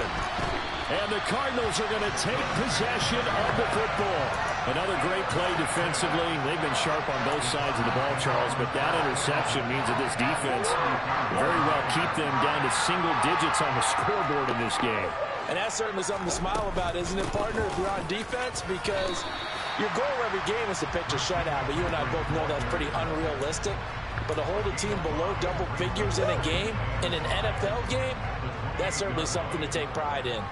And the Cardinals are going to take possession of the football. Another great play defensively. They've been sharp on both sides of the ball, Charles, but that interception means that this defense very well keep them down to single digits on the scoreboard in this game. And that's certainly something to smile about, isn't it, partner, if you're on defense? Because your goal every game is to pitch a shutout, but you and I both know that's pretty unrealistic. But to hold a team below double figures in a game, in an NFL game, that's certainly something to take pride in.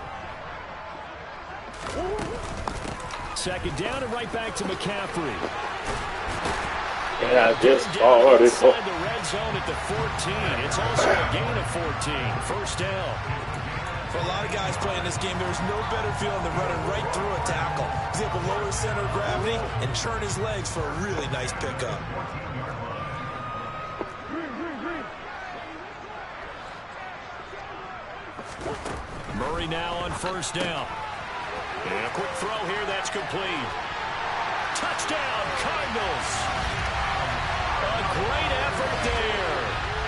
2nd down and right back to McCaffrey. Yeah, just inside the red zone at the 14. It's also a gain of 14. First down. For a lot of guys playing this game, there's no better feeling than running right through a tackle. He's able to lower center of gravity and turn his legs for a really nice pickup. Murray now on 1st down. And a quick throw here, that's complete. Touchdown, Cardinals. A great effort there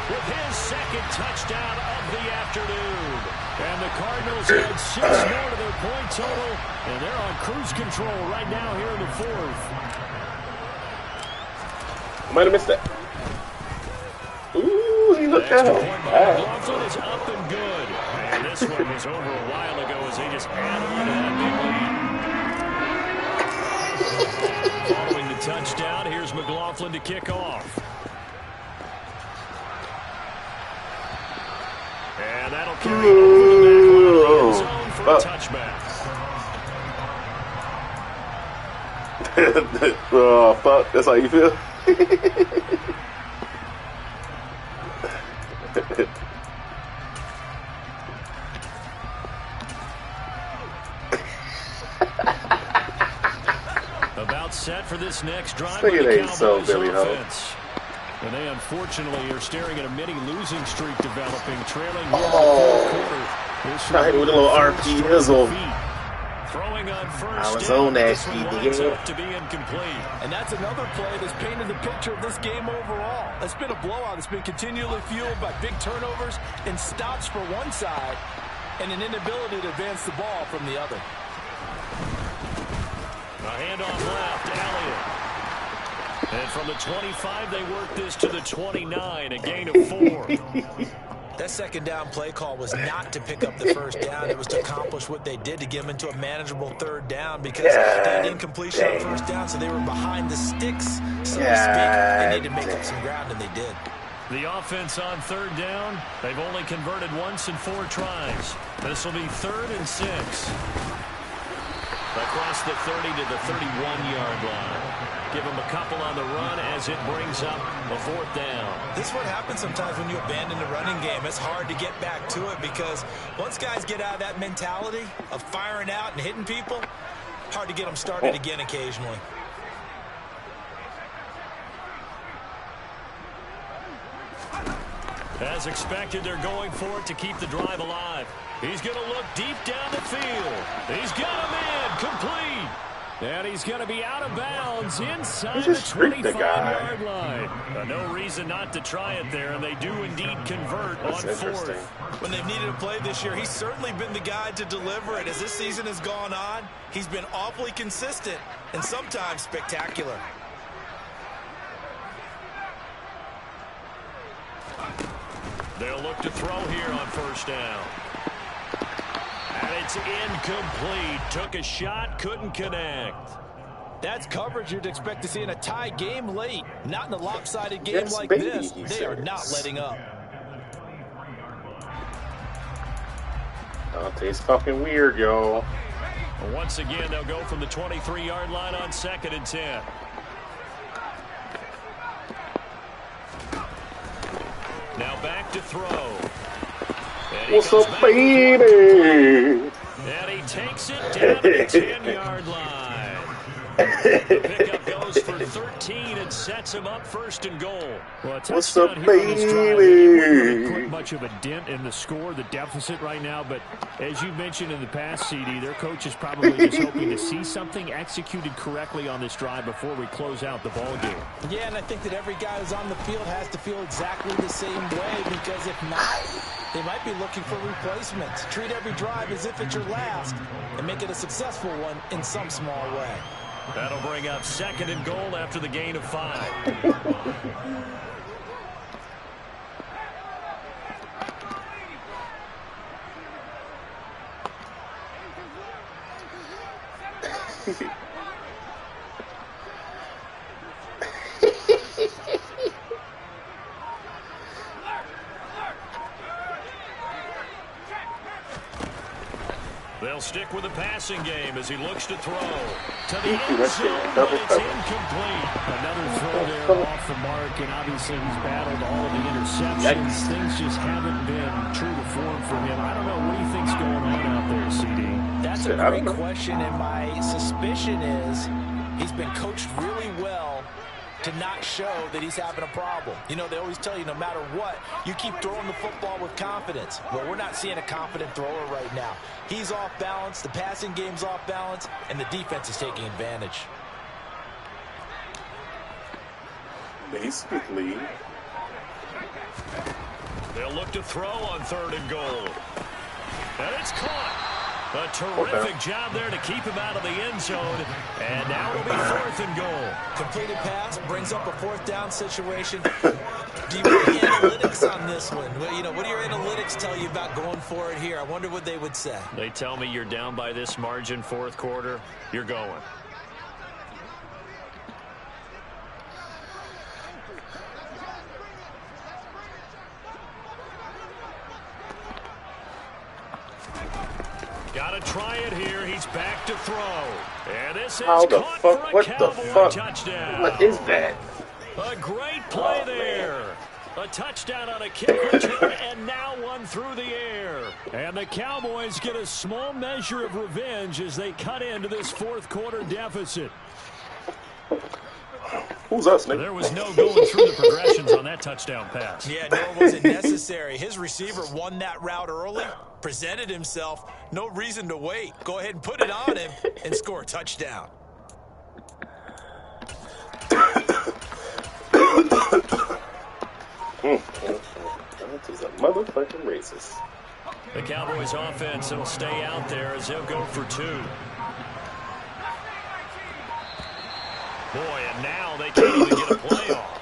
with his 2nd touchdown of the afternoon. And the Cardinals add 6 more to their point total, and they're on cruise control right now here in the 4th. Might have missed that. Ooh, he looked at him. McLaughlin is up and good. And this one was over a while ago as they just add on to that big lead. Following the touchdown, here's McLaughlin to kick off. And that'll carry over the back line of the end zone for a touchback. Oh, fuck. That's how you feel? About set for this next drive Look by at the it, so Cowboys Billy Ho. offense. And they unfortunately are staring at a mini losing streak developing, trailing here in the fourth quarter. Trying with a little RP hizzle. Throwing on first I was down, on that this one winds speed, up to be incomplete. And that's another play that's painted the picture of this game overall. It's been a blowout. It's been continually fueled by big turnovers and stops for one side and an inability to advance the ball from the other. A handoff left, Elliott. And from the 25, they work this to the 29, a gain of 4. That second down play call was not to pick up the first down. It was to accomplish what they did to get them into a manageable third down because they had incompletion on first down, so they were behind the sticks, so to speak. They needed to make up some ground, and they did. The offense on third down, they've only converted once in 4 tries. This will be 3rd and 6. Across the 30 to the 31-yard line. Give them a couple on the run as it brings up a 4th down. This is what happens sometimes when you abandon the running game. It's hard to get back to it because once guys get out of that mentality of firing out and hitting people, hard to get them started again occasionally. As expected, they're going for it to keep the drive alive. He's going to look deep down the field. He's got him in, complete. And he's going to be out of bounds inside the 25-yard line. No reason not to try it there, and they do indeed convert on 4th. When they've needed a play this year, he's certainly been the guy to deliver it. As this season has gone on, he's been awfully consistent and sometimes spectacular. They'll look to throw here on 1st down. And it's incomplete. Took a shot, couldn't connect. That's coverage you'd expect to see in a tie game late. Not in a lopsided game like this. They are not letting up. Dante's fucking weird, yo. Once again, they'll go from the 23-yard line on 2nd and 10. Now back to throw. What's up, baby? And he takes it down to the 10-yard line. The pickup goes for 13 and sets him up 1st and goal. Well, a touchdown here on this drive. It wouldn't really put much of a dent in the score, the deficit right now. But as you mentioned in the past, CD, their coach is probably just hoping to see something executed correctly on this drive before we close out the ball game. Yeah, and I think that every guy who's on the field has to feel exactly the same way, because if not, they might be looking for replacements. Treat every drive as if it's your last and make it a successful one in some small way. That'll bring up 2nd and goal after the gain of 5. They'll stick with the passing game as he looks to throw. To the end zone, but it's incomplete. Another throw there off the mark, and obviously he's battled all of the interceptions. Things just haven't been true to form for him. I don't know. What do you think's going on out there, CD? That's a great question, and my suspicion is he's been coached really well to not show that he's having a problem. You know, they always tell you no matter what, you keep throwing the football with confidence. Well, we're not seeing a confident thrower right now. He's off balance, the passing game's off balance, and the defense is taking advantage. Basically. They'll look to throw on 3rd and goal. And it's caught. A terrific job there to keep him out of the end zone. And now it'll be 4th and goal. Completed pass brings up a 4th down situation. Do you want analytics on this one? Well, you know, what do your analytics tell you about going for it here? I wonder what they would say. They tell me you're down by this margin 4th quarter. You're going. Got to try it here. He's back to throw. And this is caught for a Cowboy touchdown. What is that? A great play there. A touchdown on a kick return, and now one through the air. And the Cowboys get a small measure of revenge as they cut into this 4th quarter deficit. Who's us, Nick? There was no going through the progressions on that touchdown pass. Yeah, nor was it necessary. His receiver won that route early, presented himself. No reason to wait. Go ahead and put it on him and score a touchdown. This is a motherfucking racist. The Cowboys offense will stay out there as they'll go for 2. Boy, and now they can't even get a play off.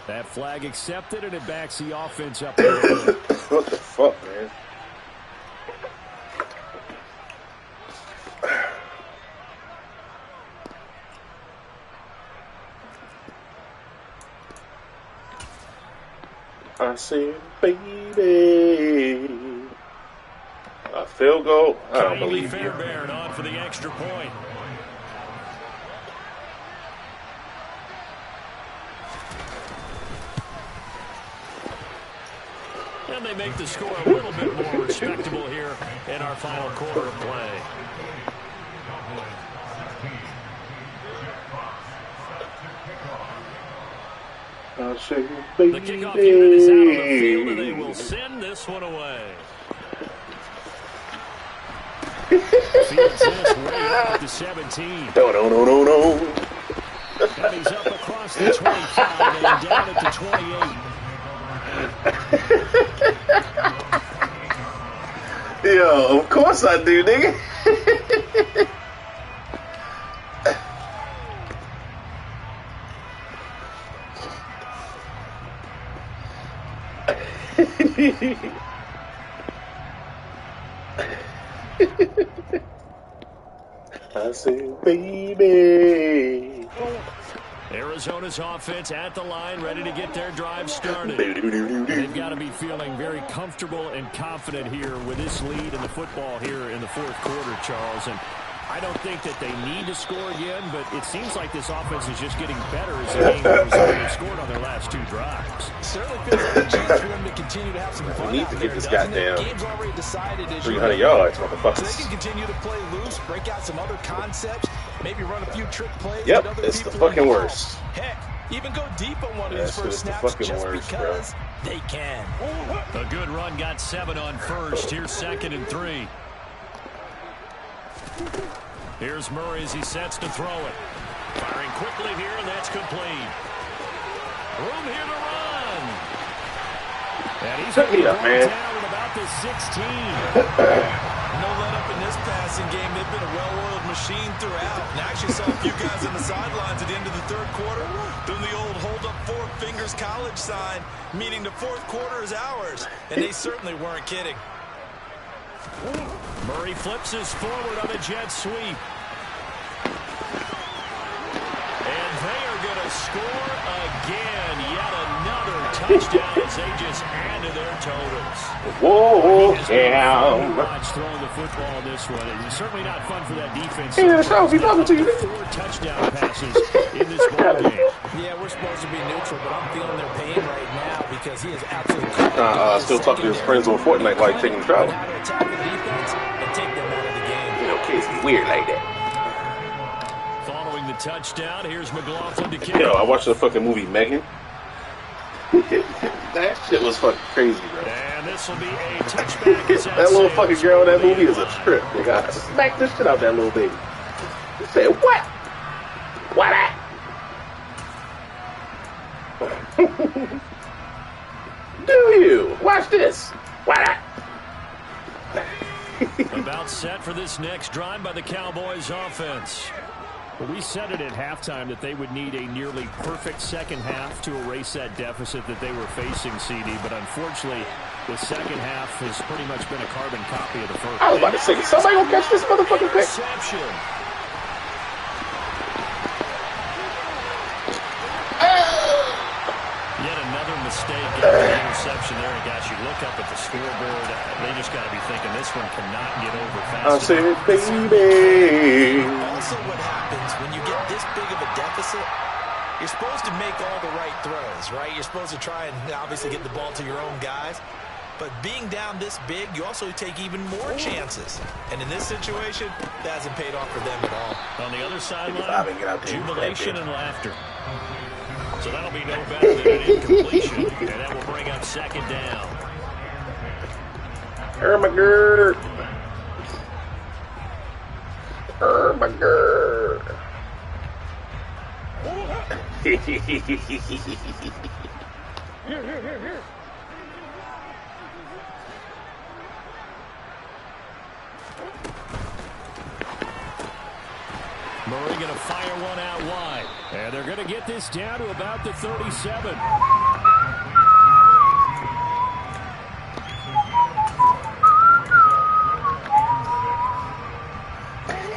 That flag accepted, and it backs the offense up a little bit. What the fuck, man? I said, baby. A field goal? I don't believe you. Fairbairn on for the extra point. And they make the score a little bit more respectable here in our final quarter of play. I say, baby. The kickoff unit is out on the field, and they will send this one away. Fields this way up at the 17. No. And he's up across the 25 and down at the 28. Yo, of course I do, nigga. I said, baby. Arizona's offense at the line, ready to get their drive started. They've got to be feeling very comfortable and confident here with this lead in the football here in the fourth quarter, Charles. And I don't think that they need to score again, but it seems like this offense is just getting better as the game goes on. They've scored on their last two drives. Certainly feels like a chance for them to continue to have some fun. We need to get this goddamn game's already decided, 300 yards, so motherfuckers. they can continue to play loose, break out some other concepts, maybe run a few trick plays. Yep, it's the fucking worst. Heck, even go deep on one of these first snaps just because they can. A good run, got 7 on first. Here's 2nd and 3. Here's Murray as he sets to throw it. Firing quickly here, and that's complete. Room here to run. And he's going to be down at about the 16. No let up in this passing game. They've been a well-oiled machine throughout. And I actually saw a few guys on the sidelines at the end of the third quarter doing the old hold up 4 fingers college sign, meaning the fourth quarter is ours. And they certainly weren't kidding. Murray flips his forward on a jet sweep. And they are going to score again. Yet another touchdown as they just add to their totals. Whoa, damn. Throwing the football in this one. It's certainly not fun for that defense. Hey, that's how he's talking to you. 4 touchdown passes in this ball game. Yeah, we're supposed to be neutral, but I'm feeling their pain right now because he is absolutely still talking to his friends on Fortnite while he's taking a shower. How to attack the defense and take them out of the game. You know, kids be weird like that. Following the touchdown, here's McLaughlin to kick. Yo, I watched the fucking movie Megan. That shit was fucking crazy, bro. And this will be a touchback. That little fucking girl in that movie is a trip. Nigga, I smacked this shit out that little baby. He said, what? What that? Do you? Watch this. What that? About set for this next drive by the Cowboys offense. Well, we said it at halftime that they would need a nearly perfect second half to erase that deficit that they were facing, CD. But unfortunately, the second half has pretty much been a carbon copy of the first. I was about to say, somebody gonna catch this motherfucking pick? Interception. Yet another mistake after the interception there. And gosh, you look up at the scoreboard, they just got to be thinking this one cannot get over fast. I said, baby. Also, what happens when you get this big of a deficit, you're supposed to make all the right throws, right? You're supposed to try and obviously get the ball to your own guys. But being down this big, you also take even more chances. And in this situation, that hasn't paid off for them at all. On the other sideline, jubilation and laughter. So that'll be no better than an incompletion. And that will bring up 2nd down. Ermagerd. Ermagerd. Murray going to fire one out wide. And they're going to get this down to about the 37.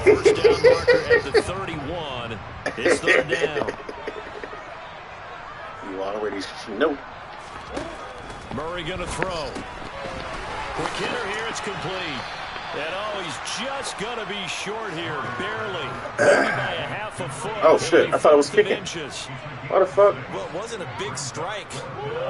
First down marker at the 31. It's third down. You already know. Murray going to throw. Quick hitter here. It's complete. And he's just going to be short here, barely. Maybe by a half a foot. Oh, shit. I thought it was kicking. Inches. What the fuck? Well, it wasn't a big strike,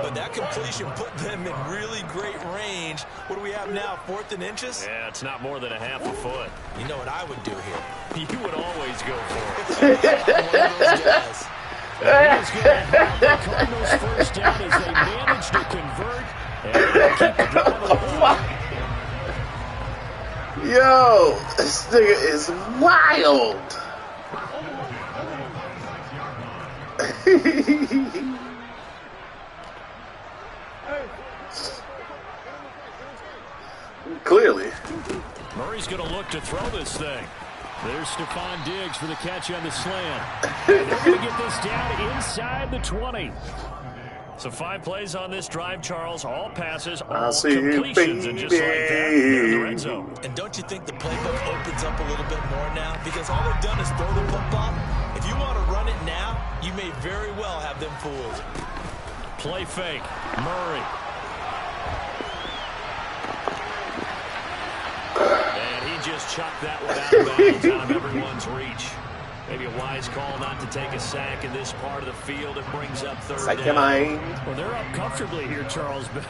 but that completion put them in really great range. What do we have now, 4th and inches? Yeah, it's not more than a half a foot. You know what I would do here? You would always go for it. I'm one of those guys. He's going to have the Cardinals first down as they manage to convert. And they'll keep the drive alive. Yo, this nigga is wild. Clearly. Murray's going to look to throw this thing. There's Stephon Diggs for the catch on the slant. And they're going to get this down inside the 20. So 5 plays on this drive, Charles. All passes, all completions, and just like that, they're in the red zone. And don't you think the playbook opens up a little bit more now? Because all they've done is throw the football. If you want to run it now, you may very well have them fooled. Play fake. Murray. And he just chucked that one out of bounds out of everyone's reach. Maybe a wise call not to take a sack in this part of the field. It brings up third down. Well, they're up comfortably here, Charles, but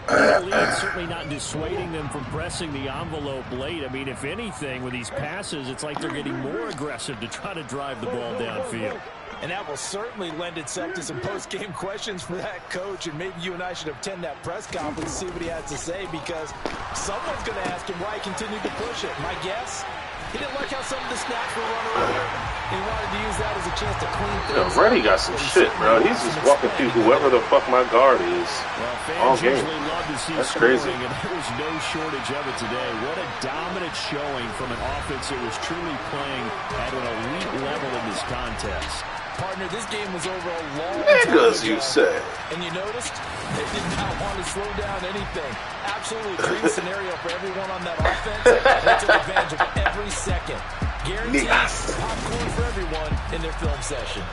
the lead certainly not dissuading them from pressing the envelope late. I mean, if anything, with these passes, it's like they're getting more aggressive to try to drive the ball downfield. And that will certainly lend itself to some post-game questions for that coach, and maybe you and I should attend that press conference and see what he has to say, because someone's going to ask him why he continued to push it. My guess? He didn't like how some of the snaps were run earlier. He wanted to use that as a chance to clean things up. Reddy got some shit, bro. He's just walking through whoever the fuck my guard is. Well, fans usually love to see That's scoring, crazy. and there was no shortage of it today. What a dominant showing from an offense that was truly playing at an elite level in this contest. Partner, this game was over a long time ago. You say. And you noticed they did not want to slow down anything. Absolutely dream scenario for everyone on that offense. They took advantage of every second. Guaranteed popcorn for everyone in their film session.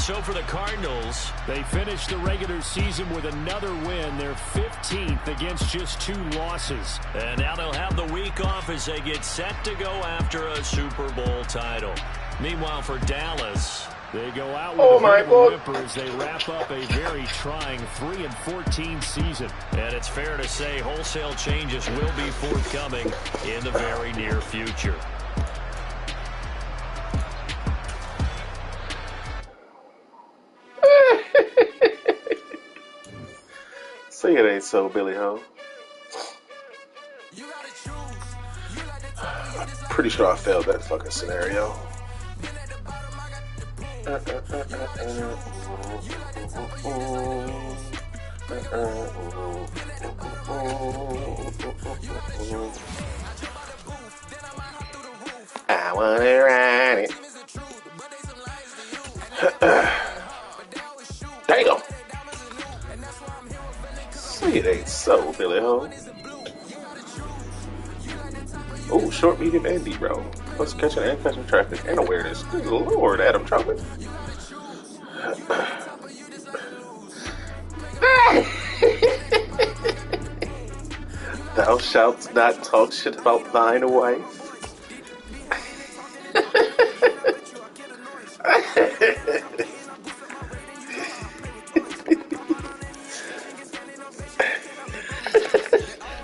So for the Cardinals, They finished the regular season with another win. They're 15th against just 2 losses. and now they'll have the week off as they get set to go after a Super Bowl title. Meanwhile, for Dallas, they go out with a bit of a whimper as they wrap up a very trying 3-14 season. and it's fair to say wholesale changes will be forthcoming in the very near future. Say it ain't so, Billy Ho. Pretty sure I failed that fucking scenario. I wanna ride it. Damn. Say it ain't so, Billy Ho. Oh, short, medium, and deep route. Plus catching and catching traffic and awareness. Good Lord, Adam Trumpet. Thou shalt not talk shit about thine wife.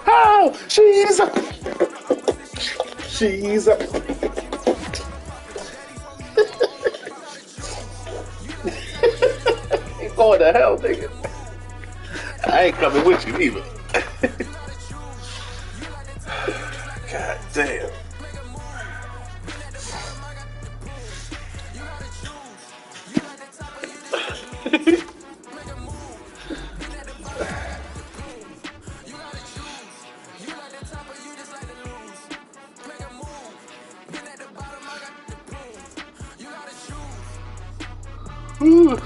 Oh, she's up. She's up. You going to hell, nigga. I ain't coming with you either. God damn. Ooh.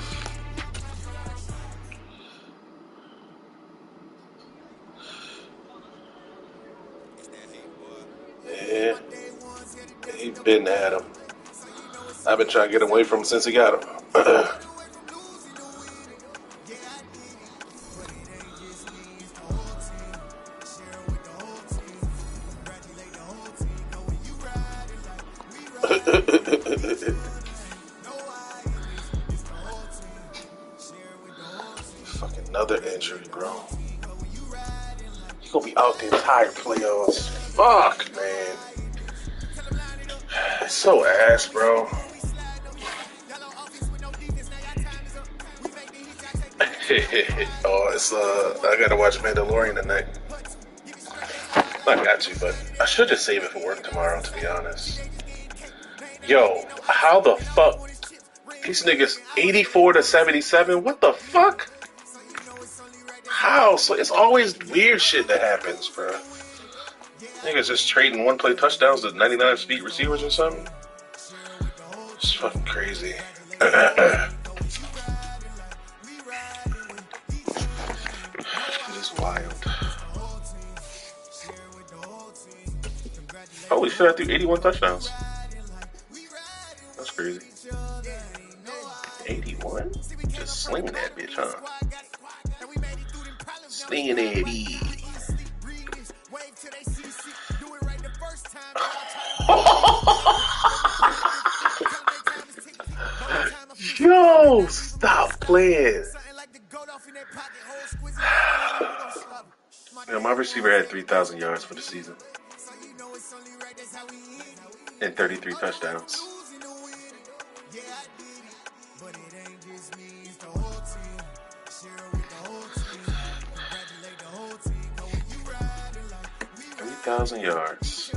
Yeah. Been had him. I've been trying to get away from him since he got him. Fucking another injury, bro. He's gonna be out the entire playoffs. Fuck, man. It's so ass, bro. Oh, it's I gotta watch Mandalorian tonight. I got to, but I should just save it for work tomorrow, to be honest. Yo, how the fuck? These niggas 84-77? What the fuck? How? So it's always weird shit that happens, bro. Niggas just trading one-play touchdowns to 99-speed receivers or something? It's fucking crazy. It is wild. Holy shit, I threw 81 touchdowns. That's crazy. 81? Just slinging that bitch, huh? Slinging that bitch. Yo, stop playing. You know, my receiver had 3,000 yards for the season and 33 touchdowns. Thousand yards.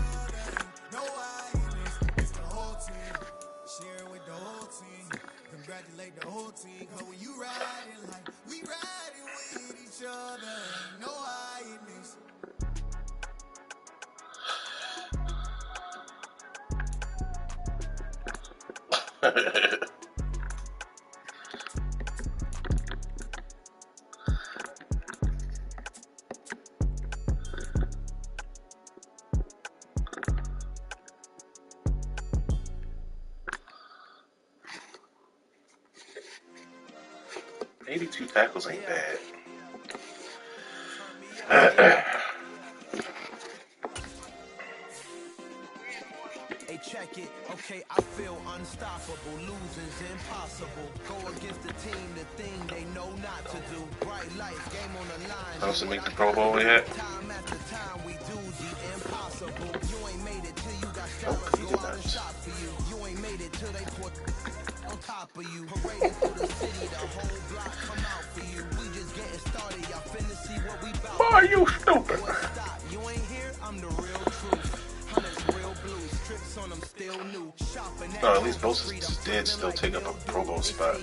Two tackles ain't bad. Hey, check it. Okay, I feel unstoppable. Losing's impossible. Go against the team, the thing they know not to do. Bright lights, game on the line. How's it make the Pro Bowl yet? Time after time, we do the impossible. You ain't made it till you got scholars go out and shop for you. You ain't made it till they put on top of you. Parading through the city, the whole block come out for you. We just getting started, y'all finna see what we bout. Why are you stupid? You ain't here, I'm the real truth. Hunters real blue, strips on them still new. No, at least Bosa did still take up a Pro Bowl spot.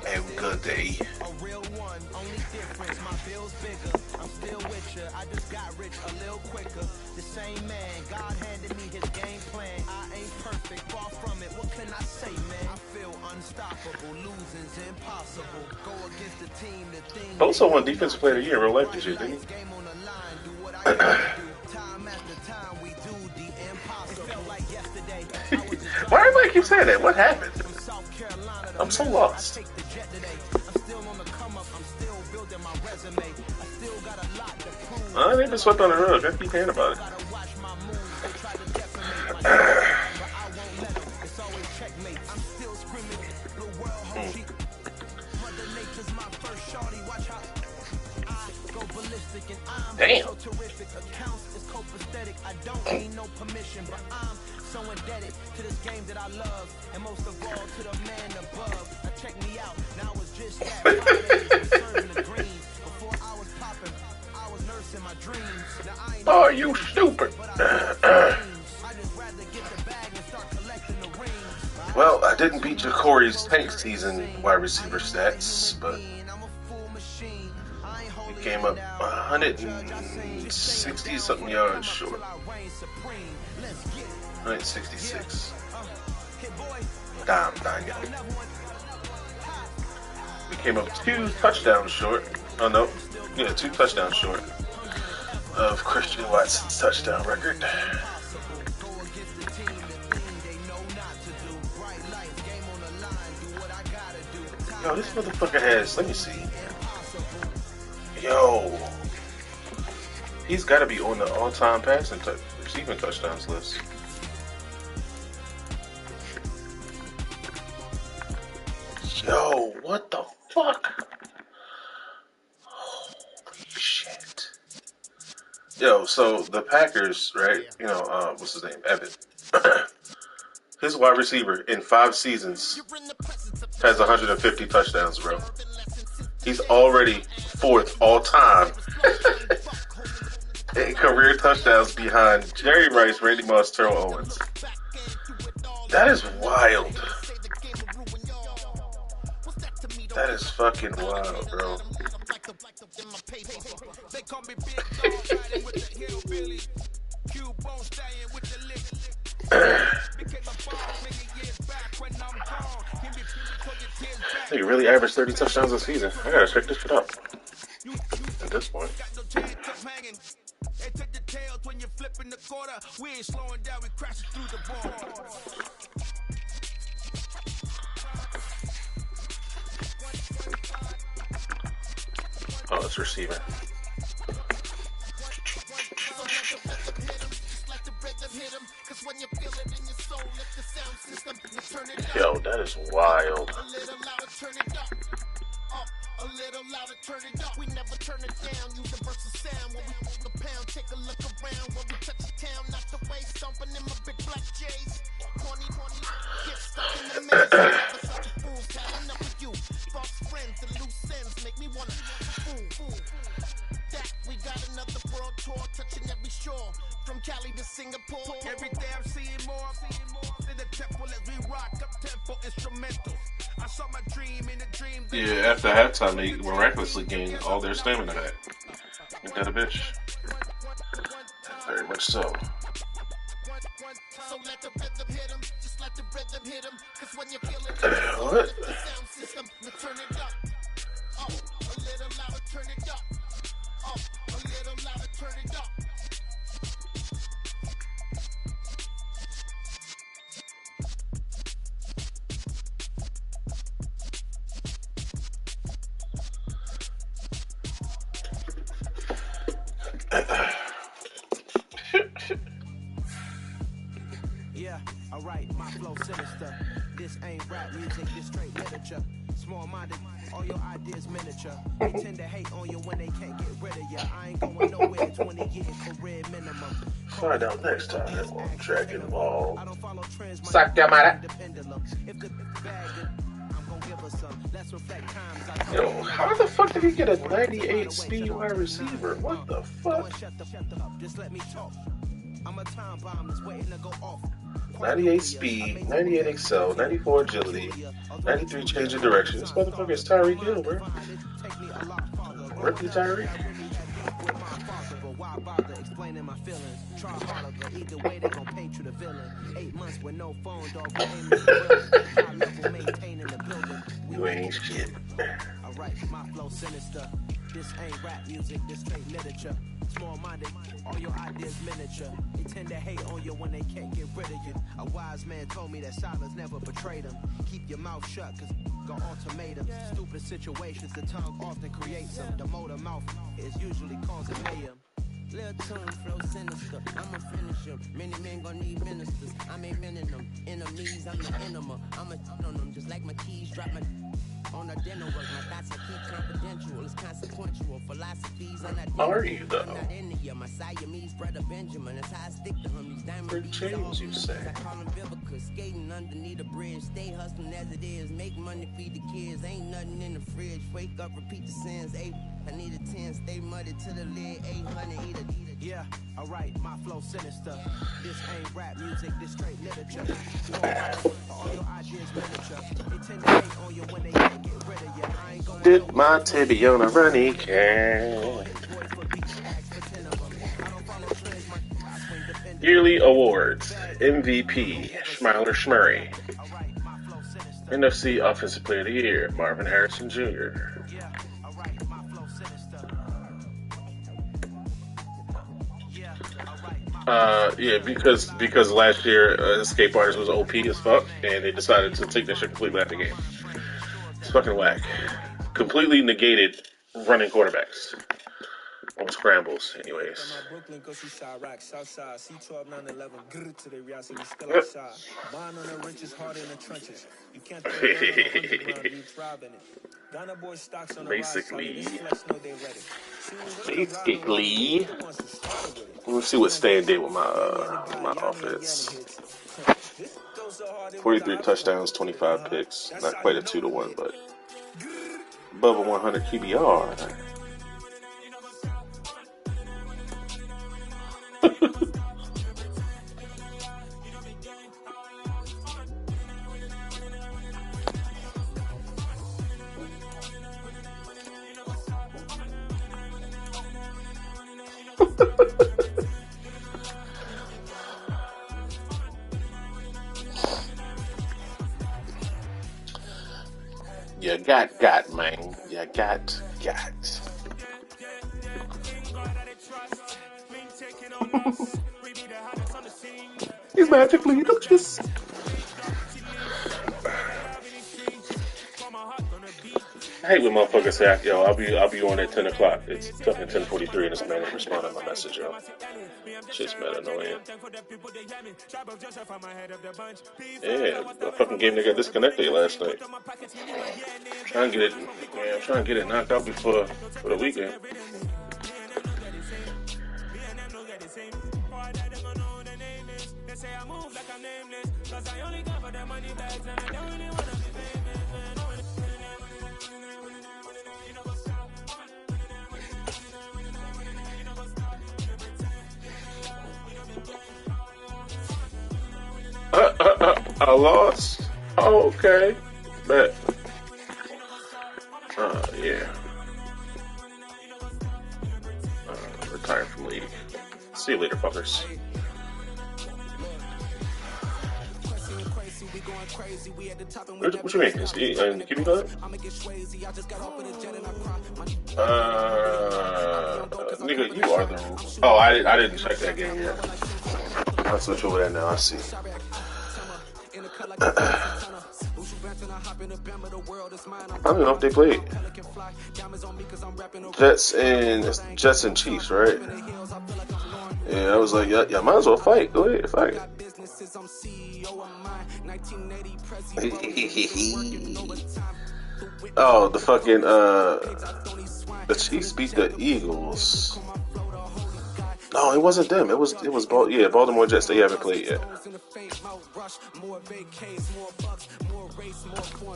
Have a good day. A real one, only difference, my bill's bigger. I'm still with ya, I just got rich a little quicker. The same man, God handed me his game plan. I ain't perfect, far from it, what can I say, man? I feel unstoppable, losing's impossible. Go against the team, the thing. Bosa won Defensive Player of the Year in real life this year, didn't he? Game on the line, do what I gotta do. Time after time, we do the impossible. It felt like yesterday. Why do I keep saying that? What happened? I'm so lost. They've been swept on the road. I keep hearing about it. Damn. I don't need no permission, but I'm so indebted to this game that I love, and most of all to the man above. Now check me out, now I was just that serving the greens. Before I was popping, I was nursing my dreams. Now I ain't oh, you stupid. Well, I didn't beat Jacory's tank season wide receiver stats, but he came up 160-something yards short. 166. Damn, Daniel. We came up 2 touchdowns short. Oh, no. Yeah, 2 touchdowns short of Christian Watson's touchdown record. Yo, this motherfucker has, let me see. Yo. He's got to be on the all-time passing receiving touchdowns list. Yo, what the fuck? Holy shit. Yo, so the Packers, right? You know, what's his name? Evan. His wide receiver in 5 seasons has 150 touchdowns, bro. He's already 4th all-time in career touchdowns behind Jerry Rice, Randy Moss, Terrell Owens. That is wild. That is fucking wild, bro. He really averaged 30 touchdowns this season. I gotta check this shit out. At this point. Oh, it's receiving. Yo, that is wild. A little louder, turn it up. We never turn it down. Universal sound when we hold the pound. Take a look around when we touch the town. Not the way stomping in my big black J's. Corny, get stuck in the maze. Never such a fool. Telling up with you. False friends and loose ends make me wanna fool. That we got another world tour touching every shore. From Cali to Singapore. Every day I'm seeing more. In the temple as we rock up tempo instrumentals. I saw my dream in a dream. Yeah, after halftime, they miraculously gained all their stamina back. Ain't that a bitch? Very much so. So let the rhythm hit him. Just let the rhythm hit him. Cause when you feel it, what? The sound system, turn it up. Oh, a little louder, turn it up. Oh, a little louder, turn it up. Yeah, alright, my flow sinister. This ain't rap music, this straight literature. Small-minded, all your ideas miniature. They tend to hate on you when they can't get rid of you. I ain't going nowhere, 20 years career minimum. Find out next time on Dragon Ball. I don't follow trends, Suck your mother. If the bag it, I'm gonna give her some. Let's reflect times. Yo, how the fuck did he get a 98 speed wide receiver? What the fuck? Shut up, just let me talk. I'm a time bomb that's waiting to go off. 98 speed, 98 excel, 94 agility, 93 change of direction. This motherfucker is Tyreek Hill, bro. Rookie Tyreek. Why bother explaining my feelings? Try harder, but either way they gon' paint you the villain. 8 months with no phone, dog. Maintaining the building. You ain't shit. Alright, my flow sinister. This ain't rap music, this straight literature. Small-minded, all your ideas miniature. They tend to hate on you when they can't get rid of you. A wise man told me that silence never betrayed him. Keep your mouth shut, cause got ultimatums. Stupid situations, the tongue often creates them. The motor mouth is usually causing mayhem. Little tune, flow sinister, I'ma finish him. Many men gon' need ministers, I'm aiming them. Enemies, I'm the enema. I'ma on them, just like my keys, drop my on a dinner work. My thoughts I keep confidential, it's consequential. Philosophies are not are you though? I'm not into you, my Siamese brother Benjamin. That's how I stick to him. These diamond James, you say? I call him Vivica, skating underneath a bridge. Stay hustling as it is, make money, feed the kids. Ain't nothing in the fridge, wake up, repeat the sins. I need a 10, stay muddy to the lid. 800, eat a. Yeah, alright, my flow sinister. This ain't rap music, this straight literature. All your ideas miniature. They tend to hate on you when they can't get rid of you. I ain't going Dip my tibby on a runny can. Yearly awards. MVP, Schmiler Schmurray. NFC Offensive Player of the Year, Marvin Harrison Jr. Yeah, because last year Escape Artist was OP as fuck, and they decided to take that shit completely out of the game. It's fucking whack. Completely negated running quarterbacks. On scrambles, anyways. Basically, let's see what Stan did with my offense. 43 touchdowns, 25 picks. Not quite a 2-1, but above a 100 QBR. You got, man. You got. He's magically delicious. I hate when motherfuckers say, yo, I'll be on at 10 o'clock. It's fucking 10:43 and this man ain't responding to my message, yo. Shit's mad annoying. Yeah, the fucking game they got disconnected last night. I'm trying to get it knocked out for the weekend. I lost? Oh, okay. Bet. Yeah. Retire from league. See you later, fuckers. What you mean? Is he in the QB club? Nigga, you are the... Oh, I didn't check that game yet. I'll switch over there now. I see. I don't know if they played. Jets and Chiefs, right? Yeah, I was like, yeah, might as well fight. Go ahead, fight. Oh, the fucking the Chiefs beat the Eagles. No, it wasn't them. It was Baltimore Jets. They haven't played yet.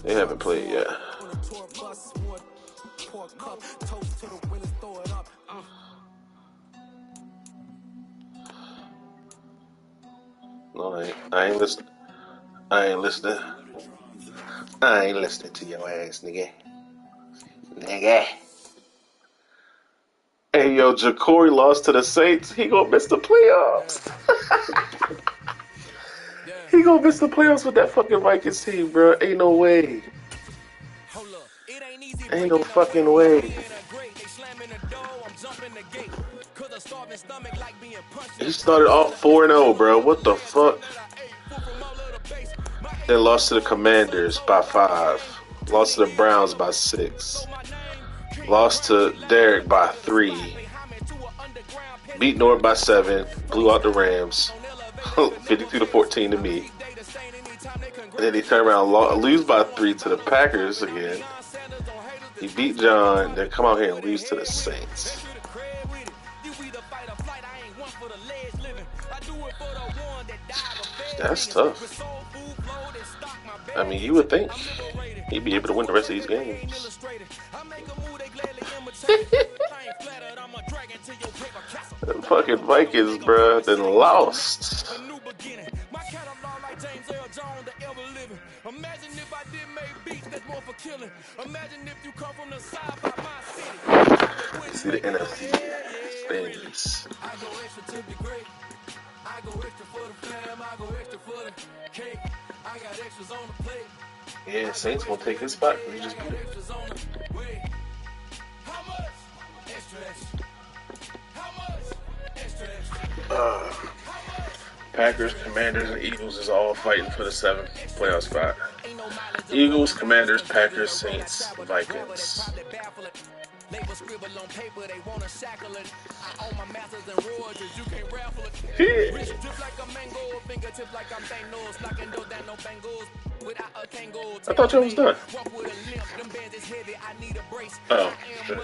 They haven't played yet. No, I ain't listening. I ain't listening to your ass, nigga. Hey, yo, Jacory lost to the Saints. He gonna miss the playoffs. He gonna miss the playoffs with that fucking Vikings team, bro. Ain't no way. Ain't no fucking way. He started off 4-0, bro. What the fuck? Then lost to the Commanders by 5. Lost to the Browns by 6. Lost to Derek by 3. Beat North by 7. Blew out the Rams. 52-14 to me. And then he turned around and lose by 3 to the Packers again. He beat John, then come out here and lose to the Saints. That's tough. I mean, you would think he'd be able to win the rest of these games. The fucking Vikings, bruh, then lost. See the NFC standings. Yeah, Saints gonna take his spot because he just beat it. Packers, Commanders, and Eagles is all fighting for the 7th playoff spot. Eagles, Commanders, Packers, Saints, Vikings. I thought you was done. Oh, shit.